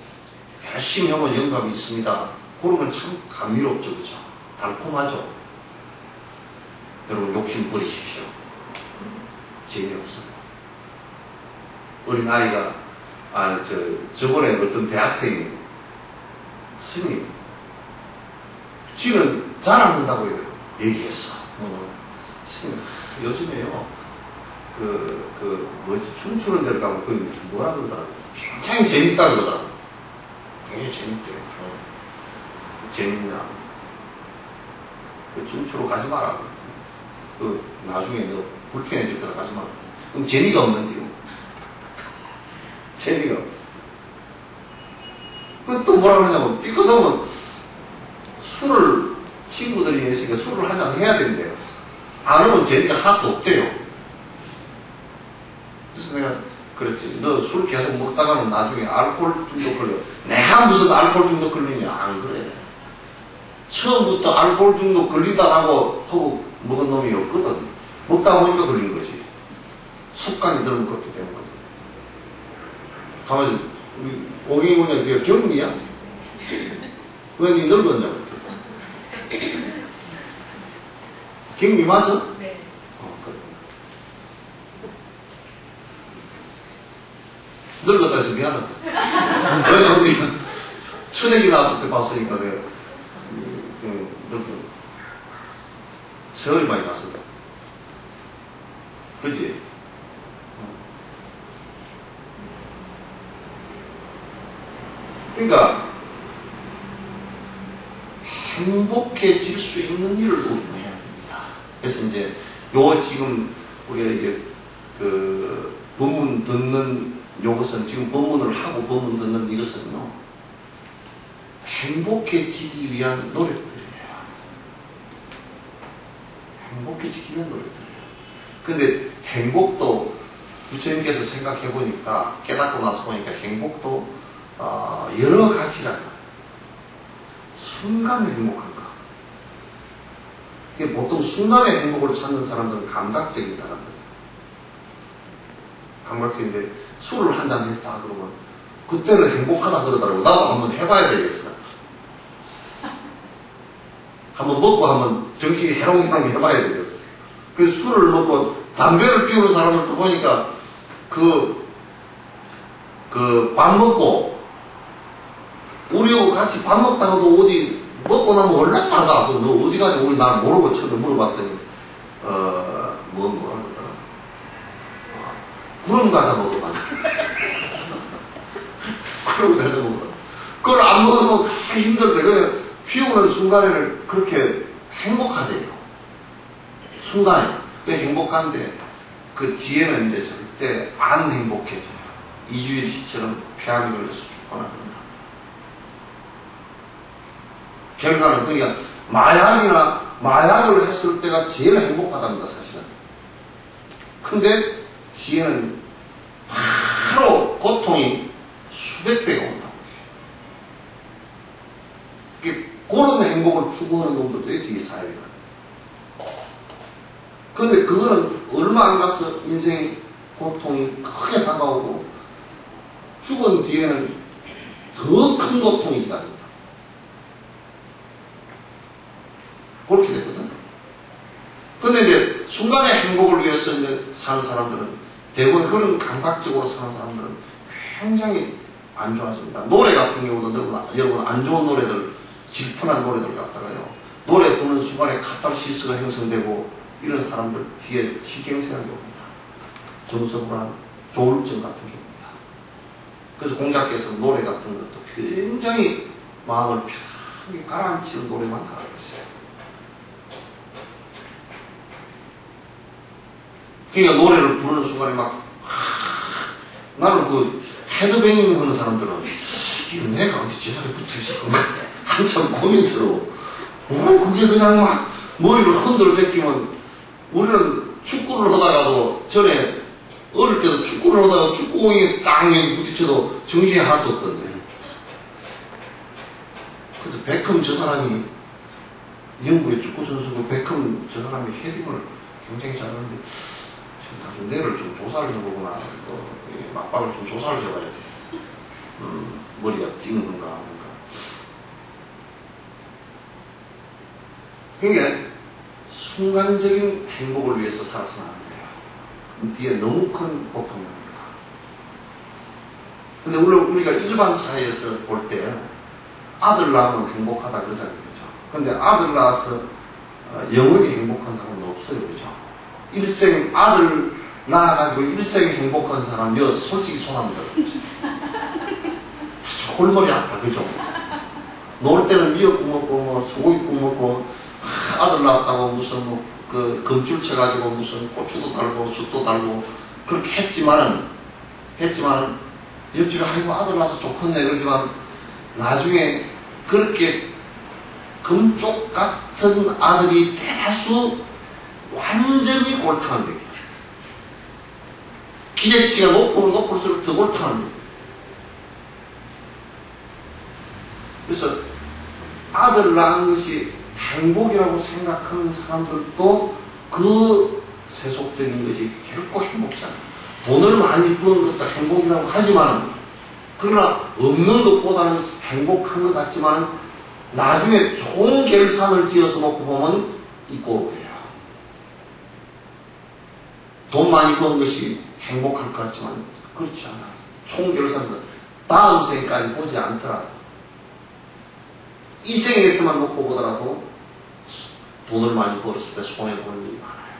열심히 하면 영감이 있습니다. 그런 건 참 감미롭죠, 그죠? 달콤하죠. 여러분 욕심 버리십시오. 재미없어요. 어린 아이가 저번에 어떤 대학생이 스님 지는 잘 안 된다고 얘기했어. 스님 요즘에요 춤추는 데를 가면 뭐라 그러더라고. 굉장히 재밌다 그러더라고. 굉장히 재밌대요. 재밌냐? 춤추러 가지 마라. 나중에 너 불편해질 거다 가지 마라. 그럼 재미가 없는데요. 재미가 없어. 또 뭐라 그러냐면, 삐끗하면 술을, 친구들이 있으니까 술을 한잔 해야 된대요. 안 하면 재미가 하나도 없대요. 그래서 내가 그랬지. 너 술 계속 먹다가는 나중에 알코올 중독 걸려. 내가 무슨 알코올 중독 걸리냐? 안 그래. 처음부터 알코올 중독 걸리다라고 하고 먹은 놈이 없거든. 먹다 보니까 걸린 거지. 습관이 들면 그렇게 되는 거지. 가만히, 우리 고객이 뭐냐, 네가 경리야? 왜 니 늙었냐고. 경리 맞아? 네. 그래. 늙었다 해서 미안하다. 왜냐면 우리 초대기 나왔을 때 봤으니까 내가 늙었다. 세월이 많이 갔어. 그치? 그러니까 행복해질 수 있는 일을 우리는 해야 됩니다. 그래서 이제 지금 우리가 이게 법문 듣는 요것은 지금 법문을 하고 법문 듣는 이것은요, 행복해지기 위한 노력들이에요. 행복해지기 위한 노력들이에요. 근데 행복도 부처님께서 생각해 보니까, 깨닫고 나서 보니까 행복도 여러 가지라는 거예요. 순간의 행복한가? 이게 보통 순간의 행복을 찾는 사람들은 감각적인 사람들이에요. 감각적인데 술을 한잔 했다 그러면 그때는 행복하다 그러더라고. 나도 한번 해봐야 되겠어. 한번 먹고 한번 정신이 해롱해롱 해봐야 되겠어. 그 술을 먹고 담배를 피우는 사람을 또 보니까 밥 먹고 우리하고 같이 밥 먹다가도 어디 먹고 나면 얼른 나가. 너 어디 가냐? 우리 날 모르고 처음에 물어봤더니 뭐라 그러더라. 구름 과자 먹어봐. 구름 과자 먹어봐. 그걸 안 먹으면 힘들대. 그냥 피우는 순간에는 그렇게 행복하대요. 순간에. 행복한데 그 뒤에는 이제 절대 안 행복해져요. 이주일 씨처럼 폐암이 걸려서 죽거나 그런다. 결과는 그러니까 마약을 했을 때가 제일 행복하답니다, 사실은. 근데 뒤에는 바로 고통이 수백 배가 온다고 해요. 그런 행복을 추구하는 놈들도 있어, 이 사회가. 근데 그거는 얼마 안 가서 인생의 고통이 크게 다가오고 죽은 뒤에는 더 큰 고통이 기다린다. 그렇게 되거든. 근데 이제 순간의 행복을 위해서 이제 사는 사람들은, 대부분 그런 감각적으로 사는 사람들은 굉장히 안 좋아집니다. 노래 같은 경우도 여러분 안 좋은 노래들, 질펀한 노래들 갖다가요, 노래 부르는 순간에 카타르시스가 형성되고 이런 사람들 뒤에 신경쇠약이 옵니다. 정서불안, 조울증 같은 경우입니다. 그래서 공자께서 노래 같은 것도 굉장히 마음을 편하게 가라앉히는 노래만 하라고 했어요. 그러니까 노래를 부르는 순간에 나는 헤드뱅잉 하는 사람들은 내가 어디 제자리에 붙어 있을 건가 한참 고민스러워. 그게 그냥 막 머리를 흔들어 제끼면, 우리는 축구를 하다가도 전에 어릴 때도 축구를 하다가 축구공이 딱 여기 부딪혀도 정신이 하나도 없던데. 그래서 베컴 저 사람이 영국의 축구 선수가 베컴 저 사람이 헤딩을 굉장히 잘하는데 지금 나중 뇌를 좀 조사를 해보거나 맞박을 좀 조사를 해봐야 돼. 머리가 뛰는 건가 하는가. 그러니까 순간적인 행복을 위해서 살아서는 안 돼요. 그 뒤에 너무 큰 고통이 옵니다. 근데 우리가 일반 사회에서 볼 때 아들 낳으면 행복하다 그러잖아요. 그죠? 근데 아들 낳아서 영원히 행복한 사람은 없어요. 그죠? 일생 아들 낳아가지고 일생 행복한 사람, 여 솔직히 손 안 들어. 골머리 아파. 그죠? 놀 때는 미역국 먹고, 소고기국 먹고, 아들 낳았다고 무슨 금줄 쳐가지고 무슨 고추도 달고, 숯도 달고, 그렇게 했지만은, 옆집에 아이고 아들 낳아서 좋겠네. 그러지만, 나중에 그렇게 금쪽 같은 아들이 대다수 완전히 골탕을 먹여요. 기대치가 높으면 높을수록 더 골탕을 먹여요. 그래서 아들 낳은 것이 행복이라고 생각하는 사람들도 그 세속적인 것이 결코 행복지 않아요. 돈을 많이 버는 것도 행복이라고 하지만, 그러나 없는 것보다는 행복한 것 같지만 나중에 좋은 결산을 지어서 놓고 보면 이 꼴이에요. 돈 많이 버는 것이 행복할 것 같지만 그렇지 않아요. 총 결산에서 다음 생까지 보지 않더라도 이 생에서만 놓고 보더라도 돈을 많이 벌었을 때 손해보는 일이 많아요.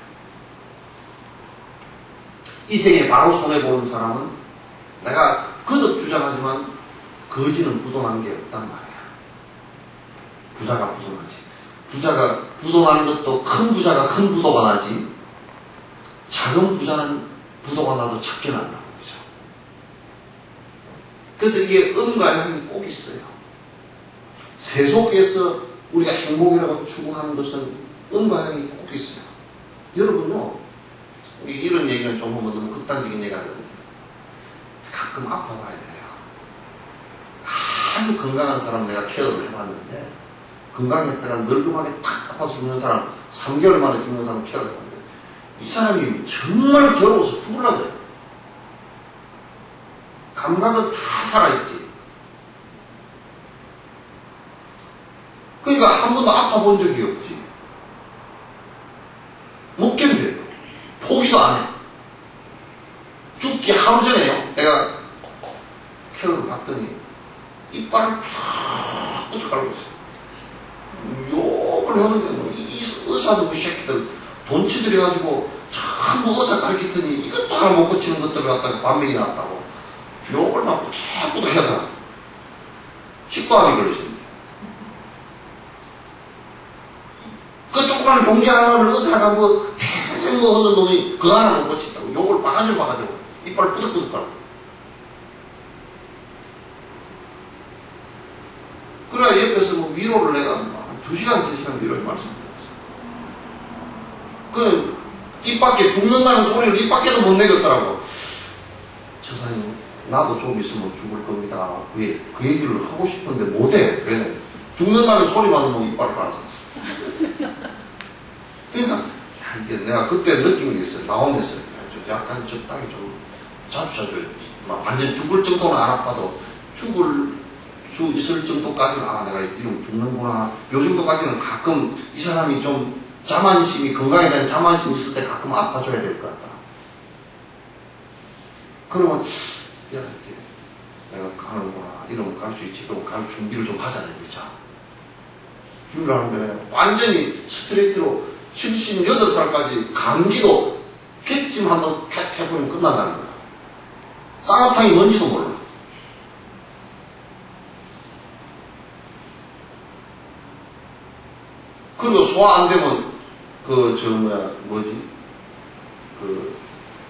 이 생에 바로 손해보는 사람은 내가 거듭 주장하지만 거지는 부도난 게 없단 말이야. 부자가 부도나지. 부자가 부도나는 것도 큰 부자가 큰 부도가 나지, 작은 부자는 부도가 나도 작게 난다고. 그죠? 그래서 이게 음과 양이 꼭 있어요. 세속에서 우리가 행복이라고 추구하는 것은 음과 양이 꼭 있어요. 여러분요, 이런 얘기는 좀 하면 너무 극단적인 얘기가 되는데 가끔 아파봐야 돼요. 아주 건강한 사람 내가 케어를 해봤는데, 건강했다가 늙음하게 탁 아파서 죽는 사람, 3개월 만에 죽는 사람 케어를 해봤는데 이 사람이 정말 괴로워서 죽으려고 해요. 감각은 다 살아있지. 그러니까 한 번도 아파본 적이 없지. 못 견뎌요. 포기도 안 해. 죽기 하루 전에요, 내가 케어를 받더니 이빨을 팍 붙어 깔고 있어요. 욕을 하는데 이 의사도 그 새끼들 돈치 들여가지고 전부 의사 가르쳤더니 이것도 하나 못 고치는 것들을 갖다가 반맥이 났다고 욕을 막 부탁부탁 해야 식도암이 걸리셨는데, 그 조그마한 종기 하나를 의사가 평생 하는 놈이 그거 하나 못 고친다고 욕을 바가지고 이빨을 뿌득뿌득 깔고. 그래 옆에서 위로를 내가 2시간, 3시간 위로에 말씀드렸어요. 입 밖에 죽는다는 소리를 입 밖에도 못 내겠더라고. 저사님, 나도 좀 있으면 죽을 겁니다. 그 얘기를 하고 싶은데 못해. 왜? 죽는다는 소리만 하면 이빨을 깔아서. 그러니까, 이게 내가 그때 느낀 게 있어요. 나오면서. 약간 적당히 좀 자주자주, 완전 죽을 정도는 안 아파도 죽을 수 있을 정도까지는, 내가 이러면 죽는구나. 요 정도까지는 가끔 이 사람이 좀 자만심이, 건강에 대한 자만심이 있을 때 가끔 아파줘야 될 것 같다. 그러면, 야, 내가 가는구나. 이러면 갈 수 있지. 그럼 갈 준비를 좀 하잖아요. 그죠? 준비를 하는데, 완전히 스트레이트로 78살까지 감기도 객침 한번 해보면 끝난다는 거야. 쌍화탕이 뭔지도 몰라. 그리고 소화 안 되면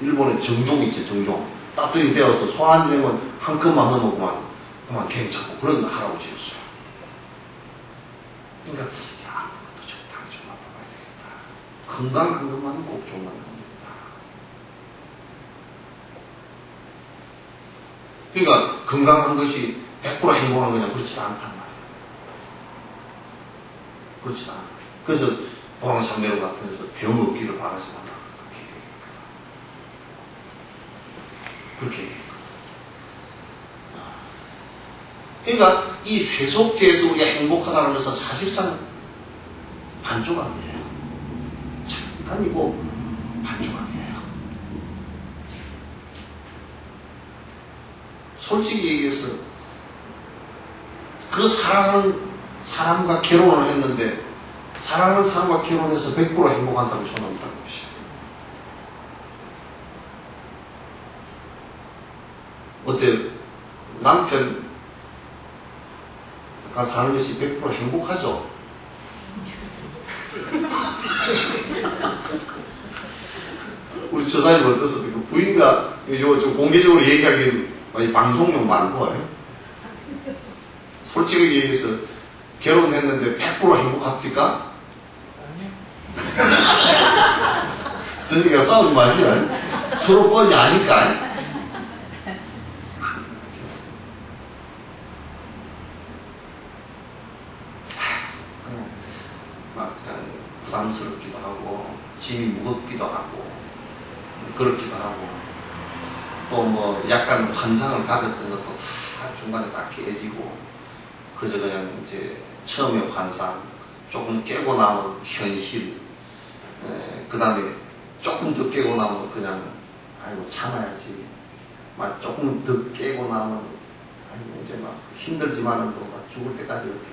일본의 정종 있지, 정종. 따뜻히 데워서 소화 안 되면 한 컵만 넣으면 그만 괜찮고 그런 할아버지였어요. 그러니까 앞으로도 적당히 좀 아파봐야 되겠다. 건강한 것만은 꼭 좀 만납니다. 그러니까 건강한 것이 100% 행복한 거냐, 그렇지도 않단 말이에요. 그렇지도 않아요. 그래서 보왕산매로 같은 데서 병 없기를 바라지 말라. 그렇게 얘기했거든. 그러니까 이 세속제에서 우리가 행복하다는 것은 사실상 반조각이에요. 잠깐이고 반조각이에요. 솔직히 얘기해서 그 사랑하는 사람과 결혼을 했는데 사랑하는 사람과 결혼해서 100% 행복한 사람이 손 없다는 것이에요. 어때요? 남편과 사는 것이 100% 행복하죠? 우리 저사님 어떻습니까? 부인과 좀 공개적으로 얘기하기는 방송용 말고 솔직하게 얘기해서 결혼했는데 100% 행복합니까? 아니요. 저니까 싸우지 마시요. 서로 뻔히 아니까. 막 그냥 부담스럽기도 하고 짐이 무겁기도 하고 그렇기도 하고 또 뭐 약간 환상을 가졌던 것도 다 중간에 다 깨지고 그저 그냥 이제 처음에 환상 조금 깨고 나면 현실 그 다음에 조금 더 깨고 나면 그냥 아이고 참아야지 막 조금 더 깨고 나면 아이고 이제 막 힘들지만은 또 막 죽을 때까지 어떻게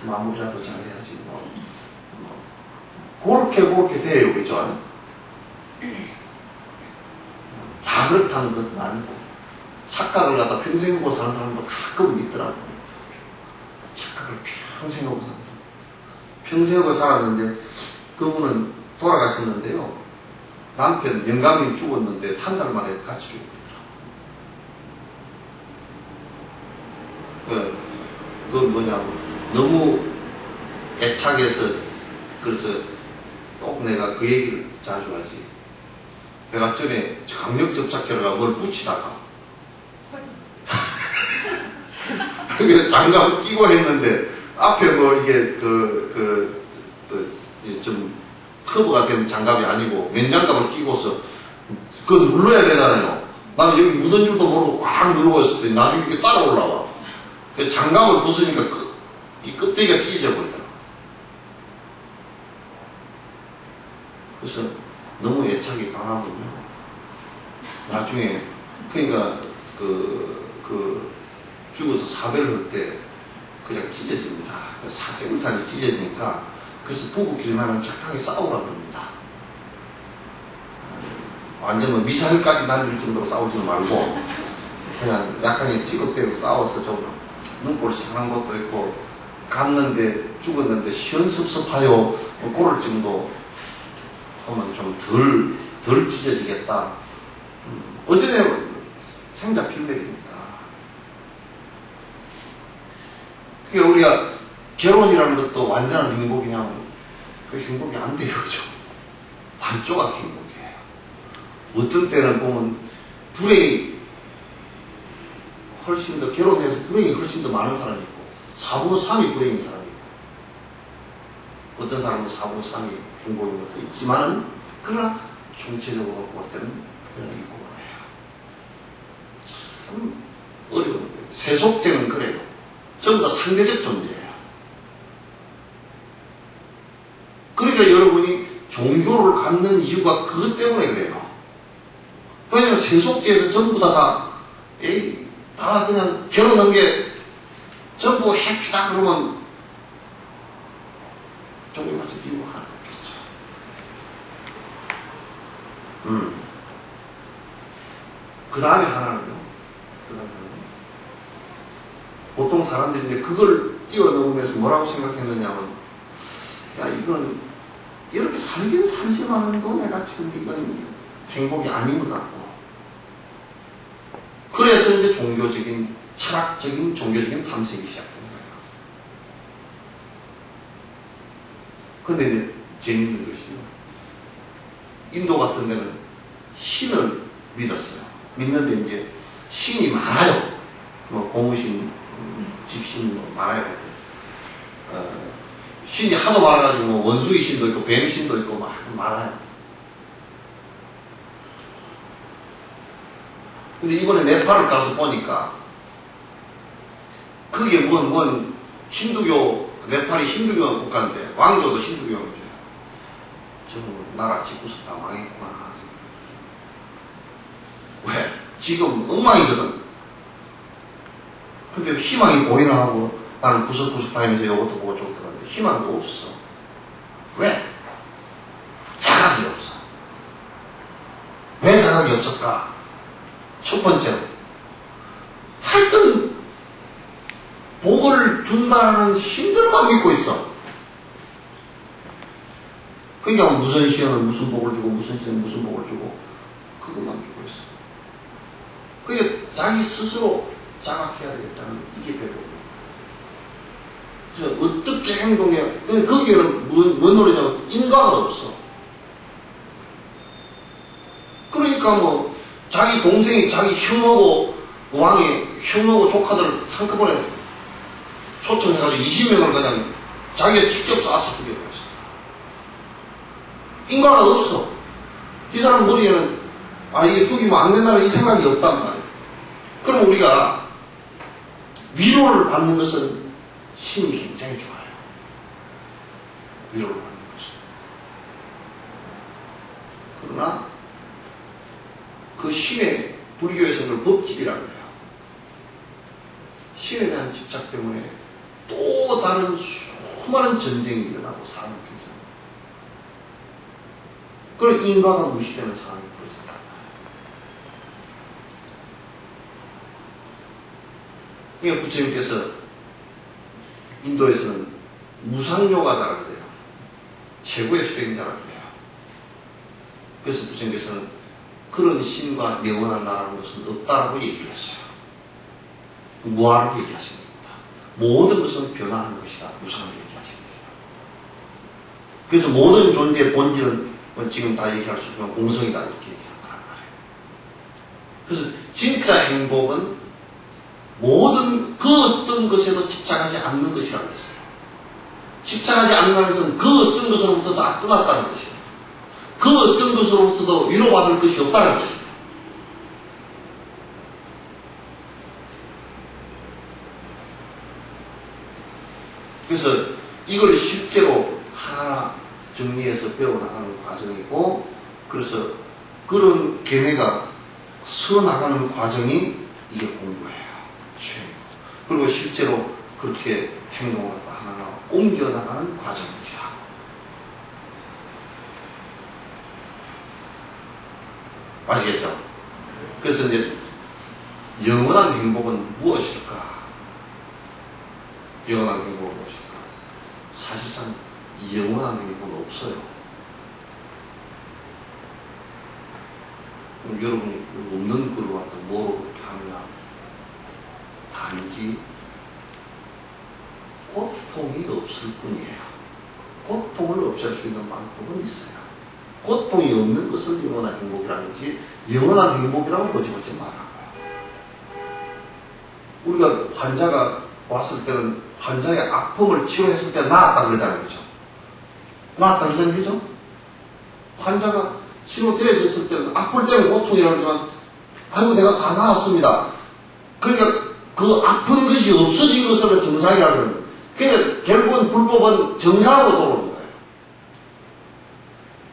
그냥 마무리라도 잘해야지 그렇게 돼요. 그죠? 다 그렇다는 것도 아니고 착각을 갖다 평생 하고 사는 사람도 가끔 있더라고요. 착각을 평생 하고 사는 사람. 평생 하고 살았는데 그분은 돌아가셨는데요. 남편 영감이 죽었는데 한 달 만에 같이 죽었더라고요. 그건 뭐냐고 너무 애착해서 그래서 꼭 내가 그 얘기를 자주 하지. 내가 전에 강력 접착제로가 뭘 붙이다가 장갑을 끼고 했는데 앞에 뭐 이게 좀 커브가 된 장갑이 아니고 면장갑을 끼고서 그거 눌러야 되잖아요. 나는 여기 묻은 줄도 모르고 꽉 누르고 있을 때 나중에 이게 따라 올라와. 장갑을 벗으니까 이 껍데기가 찢어져 버리더라. 그래서 너무 애착이 강하군요. 나중에 그러니까 죽어서 사별을 할 때 그냥 찢어집니다. 생살이 찢어지니까 그래서 부부끼리만은 적당히 싸우라 그럽니다. 완전 뭐 미사일까지 날릴 정도로 싸우지 말고 그냥 약간의 찌긋대고 싸워서 좀 눈꼴 시원한 것도 있고 갔는데 죽었는데 시원섭섭하요 뭐 그럴 정도 하면 좀 덜 찢어지겠다. 어전에 생자 필맥입니다. 그러니까 우리가 결혼이라는 것도 완전한 행복이냐면 그 행복이 안 돼요. 그죠? 반조각 행복이에요. 어떤 때는 보면 불행이 훨씬 더 결혼해서 불행이 훨씬 더 많은 사람이 있고 4분의 3이 불행인 사람이 있고 어떤 사람은 4분의 3이 행복인 것도 있지만은 그러나 총체적으로 볼 때는 그냥 있고 그래요. 참 어려운 거예요. 세속제는 그래요. 전부 다 상대적 존재예요. 그러니까 여러분이 종교를 갖는 이유가 그것 때문에 그래요. 왜냐면 세속제에서 전부 다 그냥 결혼한 게 전부 해피다 그러면 종교가 저 이유가 하나도 없겠죠. 그 다음에 하나는요. 보통 사람들이 이제 그걸 뛰어넘으면서 뭐라고 생각했느냐면, 야, 이건 이렇게 살긴 살지만도 내가 지금 이건 행복이 아닌 것 같고. 그래서 이제 종교적인, 철학적인, 종교적인 탐색이 시작된 거예요. 근데 이제 재밌는 것이요. 인도 같은 데는 신을 믿었어요. 믿는데 이제 신이 많아요. 뭐 고무신, 집신 뭐 많아요. 신이 하도 많아가지고 뭐 원숭이 신도 있고 뱀 신도 있고 막 많아요. 근데 이번에 네팔을 가서 보니까 그게 뭔 힌두교, 네팔이 힌두교 국가인데 왕조도 힌두교 왕조예요. 저는 나라 짓고서 다 망했구나. 왜? 지금 엉망이거든. 근데 희망이 보이나 하고 나는 구석구석 다니면서 이것도 보고 저것도 봤는데 희망도 없어. 왜? 자각이 없어. 왜 자각이 없을까? 첫 번째로 하여튼 복을 준다는 신들만 믿고 있어. 그러니까 무슨 신은 무슨 복을 주고 무슨 신은 무슨 복을 주고 그것만 믿고 있어. 그게 자기 스스로 자각해야 되겠다는 이게 배려고. 그래서 어떻게 행동해? 거기에는 뭔 노래냐면 인과가 없어. 그러니까 뭐 자기 동생이 자기 형하고 왕이 형하고 조카들 한꺼번에 초청해가지고 20명을 그냥 자기가 직접 쏴서 죽여버렸어. 인과가 없어. 이 사람 머리에는 이게 죽이면 안 된다는 이 생각이 없단 말이야. 그럼 우리가 위로를 받는 것은 신이 굉장히 좋아요. 위로를 받는 것은. 그러나 그 신의 불교에서는 법집이라고 해요. 신에 대한 집착 때문에 또 다른 수많은 전쟁이 일어나고 사람을 죽이는. 그런 인과가 무시되는 상황이 벌어진다. 그러니까 부처님께서 인도에서는 무상요가자라고 해요. 최고의 수행자라고 해요. 그래서 부처님께서는 그런 신과 영원한 나라는 것은 없다라고 얘기를 했어요. 무아라고 얘기하신 겁니다. 모든 것은 변화하는 것이다. 무상을 얘기하신 거예요. 그래서 모든 존재의 본질은 지금 다 얘기할 수 있지만 공성이다 이렇게 얘기한 거란 말이에요. 그래서 진짜 행복은 모든 그 어떤 것에도 집착하지 않는 것이라고 했어요. 집착하지 않는 것은 그 어떤 것으로부터 다 떠났다는 뜻이에요. 그 어떤 것으로부터도 위로받을 것이 없다는 것입니다. 그래서 이걸 실제로 하나하나 정리해서 배워나가는 과정이고, 그래서 그런 견해가 서나가는 과정이 이게 공부예요. 그리고 실제로 그렇게 행동을 갖다 하나하나 옮겨나가는 과정입니다. 아시겠죠? 그래서 이제 영원한 행복은 무엇일까? 영원한 행복은 무엇일까? 사실상 영원한 행복은 없어요. 그럼 여러분이 없는 글을 갖다 뭐로 그렇게 하느냐? 단지 고통이 없을 뿐이에요. 고통을 없앨 수 있는 방법은 있어요. 고통이 없는 것을 영원한 행복이라는지 영원한 행복이라고 꼬집어지 말아요. 우리가 환자가 왔을 때는 환자의 아픔을 치료했을 때 나았다 그러잖아요. 그죠? 나았다 그러잖아요. 그죠? 환자가 치료되어졌을 때는 아플 때는 고통이라고 하지만 아이고 내가 다 나았습니다. 그러니까 그 아픈 것이 없어진 것으로 정상이라고 하는 거예요. 그래서 결국은 불법은 정상으로 돌아오는 거예요.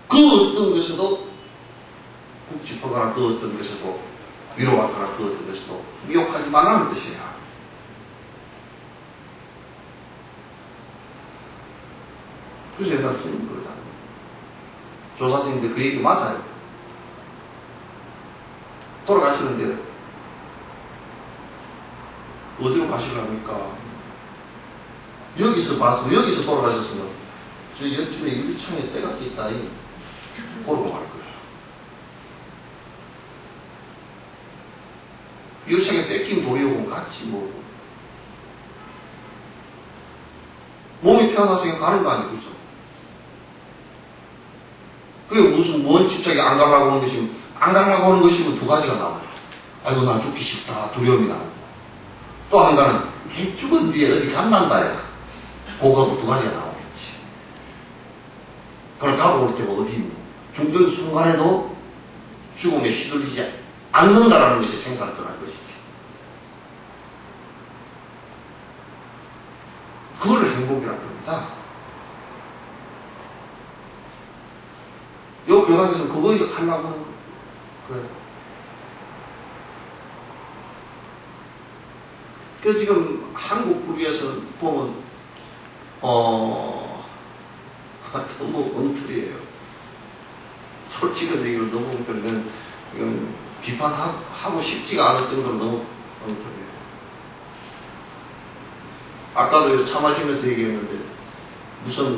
그 어떤 것에도 묵직하거나 그 어떤 것에도 위로받거나 그 어떤 것에도 미혹하지 말라는 뜻이에요. 그래서 옛날 스님 그러잖아요. 조사스님들 그 얘기 맞아요. 돌아가시는데 어디로 가시랍니까? 여기서 봤으면, 여기서 돌아가셨으면 저 옆집에 유리창에 때가 있다 그러고 말 거예요. 유리창에 떼낀 돌이오고 같이 뭐 몸이 태어나서 그냥 가는 거 아니고, 그죠? 그게 무슨 뭔 집착이 안 가려고 하는 것이면, 안 가려고 하는 것이면 두 가지가 나와요. 아이고 나 죽기 싫다 두려움이 나오고, 또 한 가지는 죽은 뒤에 어디 간난다야. 그거하고 두 가지가 나오겠지. 그걸 다가올 때가 어디 있노? 죽는 순간에도 죽음에 휘둘리지 않는다라는 것이 생사를 떠날 것이죠. 그걸 행복이라고 합니다. 요 교단에서는 그거 하려고 하는 거예요. 그래서 지금 한국 불교에서 보면 너무 엉터리예요. 솔직한 얘기로 너무 엉터리는 이건 비판하고 싶지가 않을 정도로 너무 엉터리예요. 아까도 차 마시면서 얘기했는데 무슨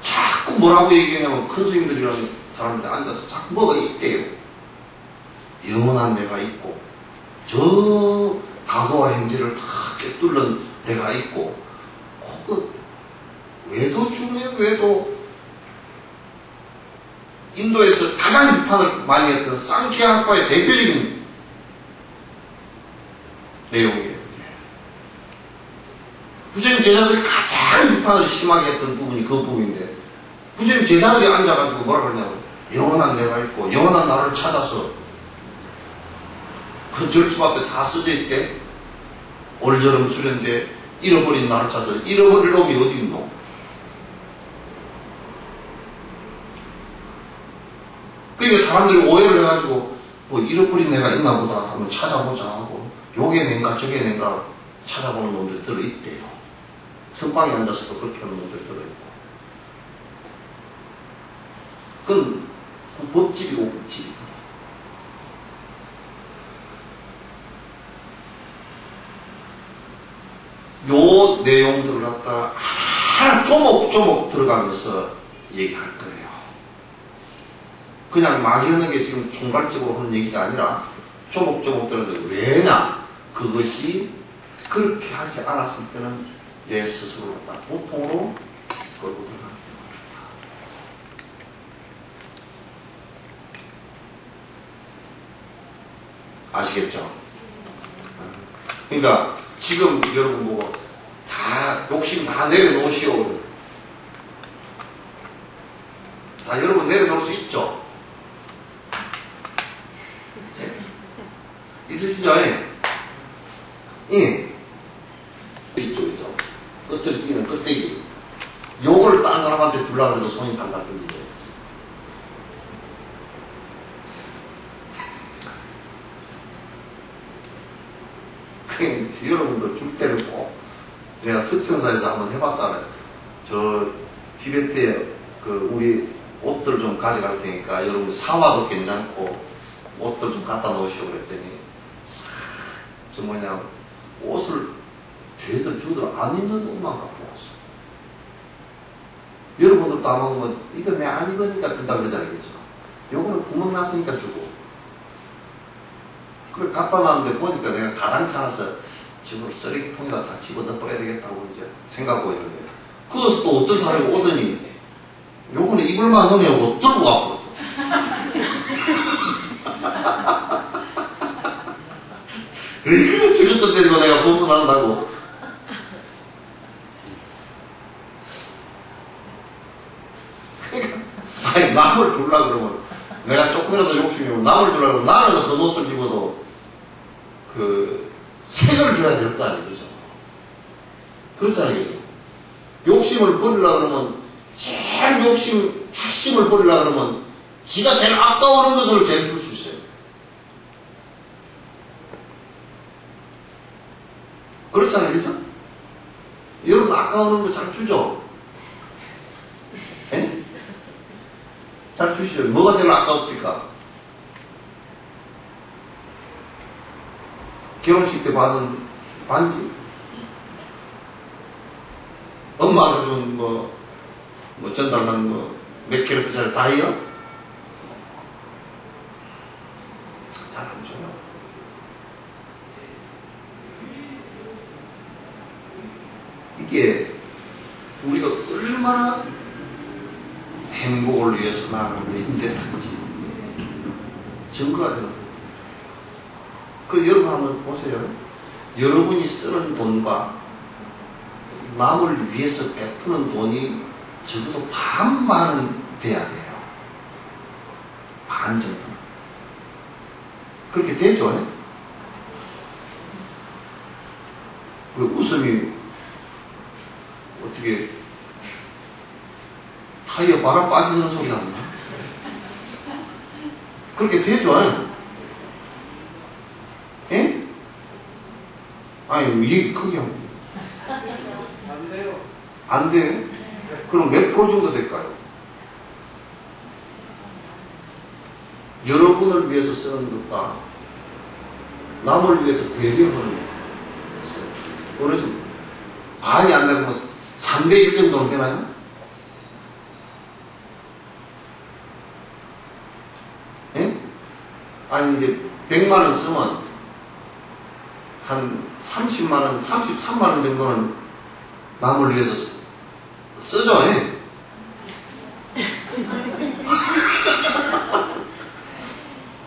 자꾸 뭐라고 얘기하냐면 큰 스님들이라는 사람들이 앉아서 자꾸 뭐가 있대요. 영원한 내가 있고 저 과거와 현재를 다 꿰뚫는 내가 있고 그 외도 중에 외도 인도에서 가장 비판을 많이 했던 쌍키아과의 대표적인 내용이에요. 부처님 제자들이 가장 비판을 심하게 했던 부분이 그 부분인데 부처님 제자들이 앉아가지고 뭐라 그러냐면 영원한 내가 있고 영원한 나를 찾아서 그 절집 앞에 다 써져 있대. 올여름 수련대 잃어버린 나를 찾아서 잃어버릴 놈이 어디 있노? 그러니까 사람들이 오해를 해가지고 뭐 잃어버린 애가 있나 보다 한번 찾아보자 하고 요게 낸가 저게 낸가 찾아보는 놈들이 들어있대요. 선방에 앉아서도 그렇게 하는 놈들이 들어있고. 그건 법집이고 법집이고. 요 내용들을 갖다 하나 조목조목 들어가면서 얘기할 거예요. 그냥 막연하게 지금 총괄적으로 하는 얘기가 아니라 조목조목 들었는데 왜냐? 그것이 그렇게 하지 않았을 때는 내 스스로를 갖다 고통으로 끌고 들어가는 경우가 있다. 아시겠죠? 그러니까 지금 여러분 보고 다 욕심 다 내려놓으시오. 다 여러분 내려놓을 수 있죠? 네? 있으시죠? 예. 이쪽이죠. 끝으로 뛰는 끝대기. 요걸 다른 사람한테 주려고 해도 손이 달달 떨리죠. 여러분도 줄 때를 꼭 내가 서천사에서 한번 해봤어 알아요. 저 티베트에 그 우리 옷들 좀 가져갈 테니까 여러분 사와도 괜찮고 옷들 좀 갖다 놓으시오 그랬더니 저 뭐냐 옷을 죄들 주들 안 입는 옷만 갖고 왔어. 여러분들도 아마 뭐 이거 내가 안 입으니까 준다 그러잖아요. 그죠? 요거는 구멍 났으니까 주고 그걸 갖다 놨는데 보니까 내가 가당치 않아서 지금 쓰레기통에다 다 집어넣어버려야 되겠다고 이제 생각하고 있는데 그것을 또 어떤 사람이 오더니 요거는 입을만 하면 오고 들고 와버렸어. 저것들 데리고 내가 분분한다고. 아니 남을 주려고 그러면 내가 조금이라도 욕심이 오면 남을 주려고 나는 그 옷을 입어도 색을 줘야 될 거 아니에요. 그죠? 그렇잖아요. 그죠? 욕심을 버리려고 그러면 제일 핵심을 버리려고 그러면 지가 제일 아까워하는 것을 제일 줄 수 있어요. 그렇잖아요. 그죠? 여러분 아까워하는 거 잘 주죠? 에? 잘 주시죠. 뭐가 제일 아까웁니까? 결혼식 때 받은 반지? 엄마가 준 전달한 몇 캐럿짜리 다이어? 잘 안 줘요. 이게 우리가 얼마나 행복을 위해서 나아가는 인생인지 증거가 되는 거예요. 여러분 한번 보세요. 여러분이 쓰는 돈과 남을 위해서 베푸는 돈이 적어도 반만은 돼야 돼요. 반 정도는. 그렇게 되죠? 그 웃음이 어떻게 타이어 바람 빠지는 소리 나나? 그렇게 되죠? 예? 아니, 이게 크게 하면 안 돼요. 안 돼요? 그럼 몇 프로 정도 될까요? 여러분을 위해서 쓰는 것과 남을 위해서 배려하는 것 어느 정도? 반이 안 되면 3대 1 정도는 되나요? 예? 아니 이제 100만원 쓰면 한 30만원, 33만원 정도는 남을 위해서 쓰죠. 예?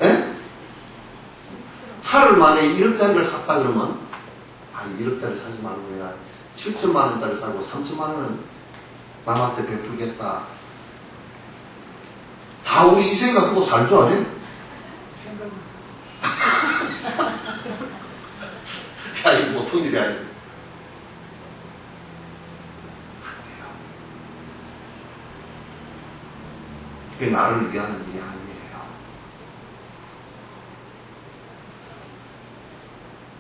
예? 차를 만약에 1억짜리를 샀다 그러면 1억짜리 사지 말고 내가 7천만원짜리 사고 3천만원은 남한테 베풀겠다. 다 우리 이 생각하고 살죠, 아니? 야, 이거 보통 일이 아니야. 그게 나를 위한 일이 아니에요.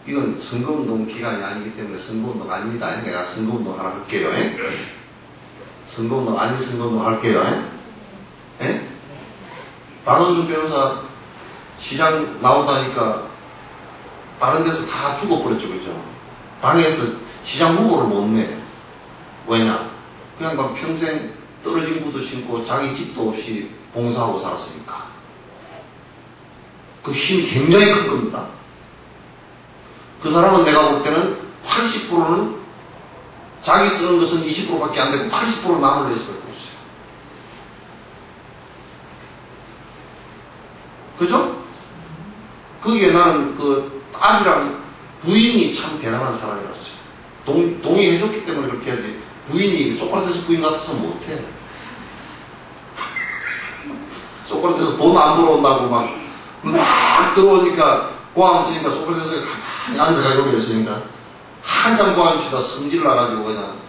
이건 선거운동 기간이 아니기 때문에 선거운동 아닙니다. 내가 선거운동 하나 할게요. 선거운동 아닌 선거운동 할게요. 예? 박원순 변호사 시장 나온다니까 다른 데서 다 죽어버렸죠. 그죠? 당에서 시장 후보를 못 내. 왜냐? 그냥 막 평생 떨어진 구두 신고 자기 집도 없이 봉사하고 살았으니까. 그 힘이 굉장히 큰 겁니다. 그 사람은 내가 볼 때는 80%는 자기 쓰는 것은 20%밖에 안 되고 80% 남을 위해서 갖고 있어요. 그죠? 거기에 나는 그 딸이랑 부인이 참 대단한 사람이라서 동의해줬기 때문에 그렇게 하지. 부인이 소크라테스 부인 같아서 못해. 소크라테스 돈 안 벌어온다고 막 들어오니까 고함 치니까 소크라테스가 가만히 앉아가지고 있으니까 한참 고함 치다 성질 나가지고 그냥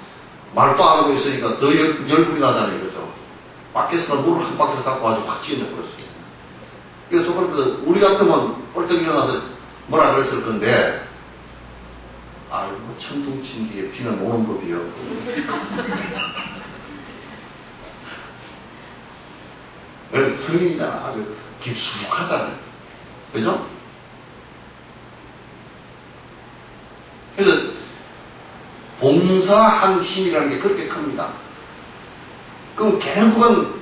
말도 안 하고 있으니까 더 열불이 나잖아요. 그죠? 밖에서 물을 한 바퀴에서 갖고 와서 확 끼얹어 버렸어요. 그래서 소크라테스 우리 같으면 벌떡 일어나서 뭐라 그랬을 건데 아이고 천둥 친 뒤에 비는 오는 법이요. 그래서 성인이잖아. 아주 깊숙하잖아요. 그죠? 그래서 봉사한 힘이라는 게 그렇게 큽니다. 그럼 결국은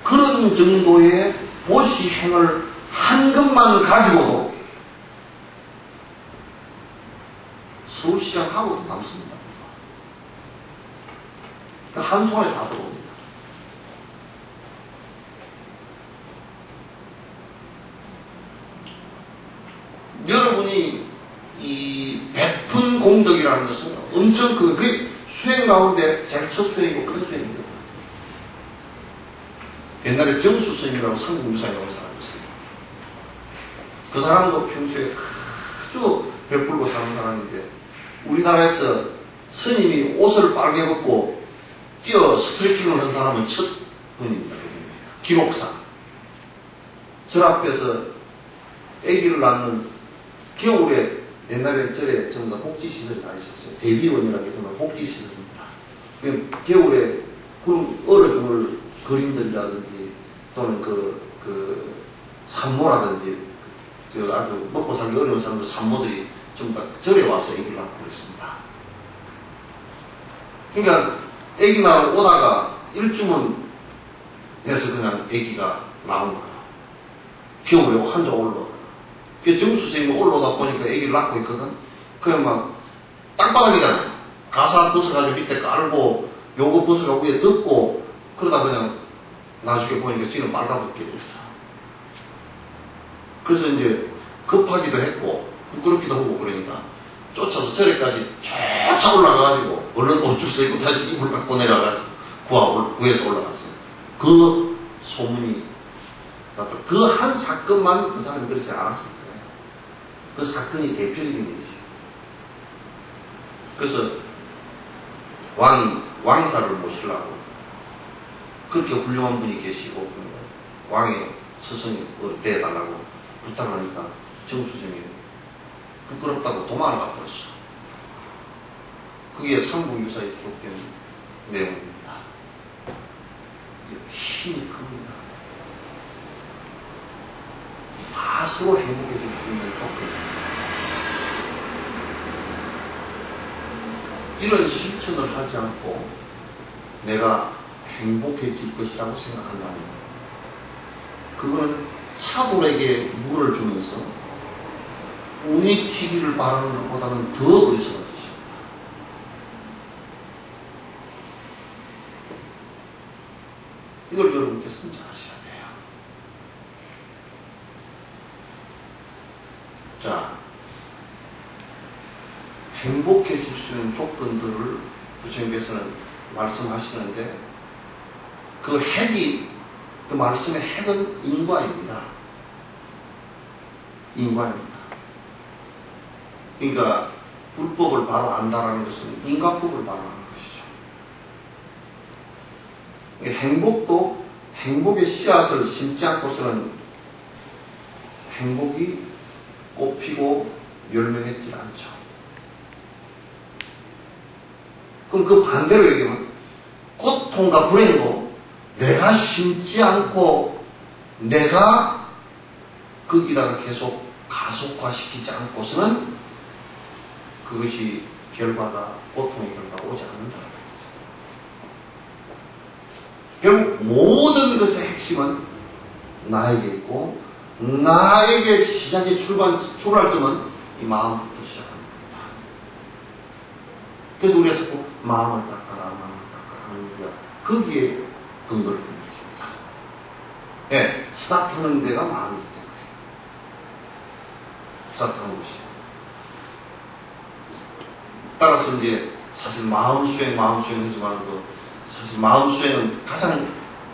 그런 정도의 보시행을 한 것만 가지고도 서울시장하고도 남습니다. 한 손에 다 들어옵니다. 여러분이 이 베푼 공덕이라는 것은 엄청 그 수행 가운데 제일 첫 수행이고 큰 수행입니다. 옛날에 정수 스님이라고 상국유사이라고 사람이 있어요. 그 사람도 평소에 아주 베풀고 사는 사람인데 우리나라에서 스님이 옷을 빨개 벗고 뛰어 스트레킹을 한 사람은 첫 분입니다. 기록상. 절 앞에서 아기를 낳는 겨울에 옛날에 절에 전부 다 복지시설이 다 있었어요. 대비원이라고 해서 복지시설입니다. 겨울에 굶 얼어 죽을 그림들이라든지 또는 산모라든지 아주 먹고 살기 어려운 사람들 산모들이 전부 다 절에 와서 아기를 낳고 그랬습니다. 그러니까 아기나 오다가 일주문에서 그냥 아기가 나온 거예요. 겨울에 환자 올라오다가. 정수생이 올라오다 보니까 아기를 낳고 있거든. 그냥 막 땅바닥이잖아요. 가사 벗어가지고 밑에 깔고 요거 벗어가 위에 덮고 그러다 그냥 나중에 보니까 지는 빨가벗게 됐어. 그래서 이제 급하기도 했고 부끄럽기도 하고 그러니까 쫓아서 절에까지 쫓아 올라가가지고 얼른 옷줄 서 입고 다시 이불 갖고 내려가서 구해서 올라갔어요. 그 소문이 났다. 그 한 사건만 그 사람이 그렇지 않았을 거예요. 그 사건이 대표적인 일이지. 그래서 왕사를 모시려고 그렇게 훌륭한 분이 계시고 왕의 스승이 되어달라고 부탁하니까 정수생이 부끄럽다고 도망을 가버렸어. 그게 삼국유사에 기록된 내용입니다. 힘이 큽니다. 스스로 행복해질 수 있는 조건. 이런 실천을 하지 않고 내가 행복해질 것이라고 생각한다면 그거는 차돌에게 물을 주면서 우니 튀기를 바라는 것보다는 더 어리석은 짓입니다. 이걸 여러분께서 잘 아셔야 돼요. 자, 행복해질 수 있는 조건들을 부처님께서는 말씀하시는데 그 핵이, 그 말씀의 핵은 인과입니다. 인과입니다. 그러니까 불법을 바로 안다라는 것은 인과법을 바로 아는 것이죠. 행복도 행복의 씨앗을 심지 않고서는 행복이 꽃피고 열매 맺질 않죠. 그럼 그 반대로 얘기하면 고통과 불행도 내가 심지 않고 내가 거기다가 계속 가속화시키지 않고서는 그것이 결과가 고통의 결과가 오지 않는다는 거죠. 결국 모든 것의 핵심은 나에게 있고 나에게 시작의 출발점은 이 마음부터 시작합니다. 그래서 우리가 자꾸 마음을 닦아라 하는 우리가 거기에 근거를 둔다. 예, 스타트하는 데가 마음이기 때문에 스타트하는 것이. 따라서 이제 사실 마음수행이지만도 사실 마음수행은 가장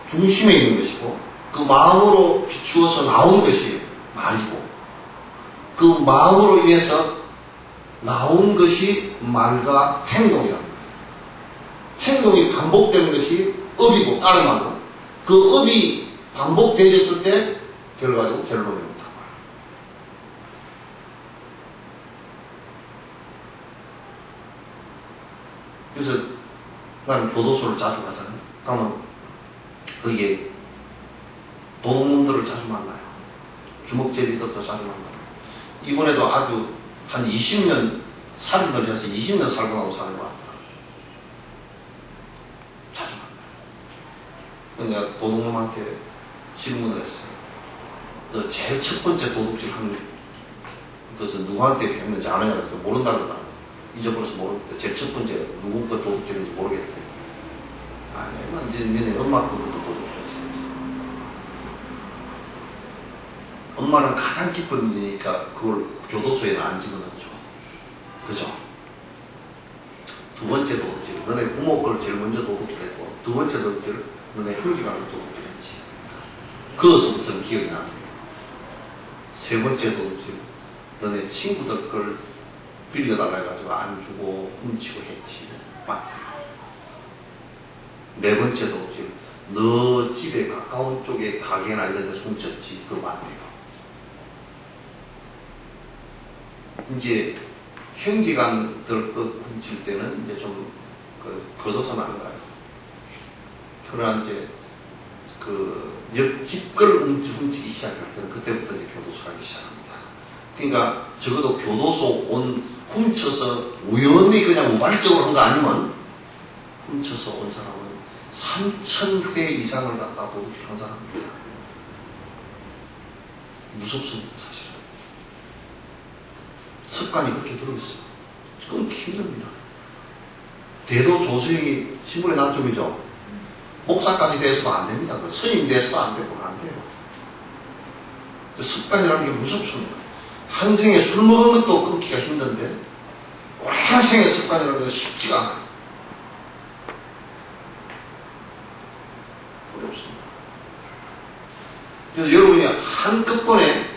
중심에 있는 것이고 그 마음으로 비추어서 나온 것이 말이고 그 마음으로 인해서 나온 것이 말과 행동이랍니다. 행동이 반복되는 것이 업이고 따름하고 그 업이 반복되었을 때 결과적으로 결론이 온다고 해요. 그래서 나는 교도소를 자주 가잖아요. 그러면 거기에 도둑놈들을 자주 만나요. 주먹제비들도 자주 만나요. 이번에도 아주 한 20년 살인을 해서 20년 살고 나온 사람이 왔더라고요. 자주 만나요. 내가 도둑놈한테 질문을 했어요. 너 제일 첫 번째 도둑질 한 것은 누구한테 했는지 아느냐 그래서 모른다 그러더라고요. 잊어버려서 모르겠다. 제일 첫 번째 누구부터 도둑질인지 모르겠대. 아니, 니네 엄마 거부터 도둑질했어. 엄마는 가장 깊은 일이니까 그걸 교도소에는 안 집어넣죠. 그죠? 두 번째 도둑질, 너네 부모 걸 제일 먼저 도둑질했고 두 번째 도둑질, 너네 형제가 도둑질했지. 그것부터는 기억이 나네요. 세 번째 도둑질, 너네 친구들 걸 빌려달라 해가지고 안 주고 훔치고 했지. 맞다. 네 번째 도둑질, 너 집에 가까운 쪽에 가게나 이런 데서 훔쳤지. 그거 맞대요. 이제 형제간들 그 훔칠 때는 이제 좀 교도소는 안 가요. 그러나 이제 그 옆집 걸 훔치기 시작할 때는 그때부터 이제 교도소 가기 시작합니다. 그러니까 적어도 교도소 훔쳐서 우연히 그냥 우발적으로 한 거 아니면 훔쳐서 온 사람은 3,000회 이상을 갖다 도둑질한 사람입니다. 무섭습니다, 사실. 습관이 그렇게 들어있어요. 끊기 힘듭니다. 대도 조수행이 신분의 난점이죠. 목사까지 돼서도 안 됩니다. 스님 돼서도 안 되고 안 돼요. 습관이라는 게 무섭습니다. 한 생에 술 먹은 것도 끊기가 힘든데 오랜 생의 습관이라는 건 쉽지가 않아요. 그래서 여러분이 한꺼번에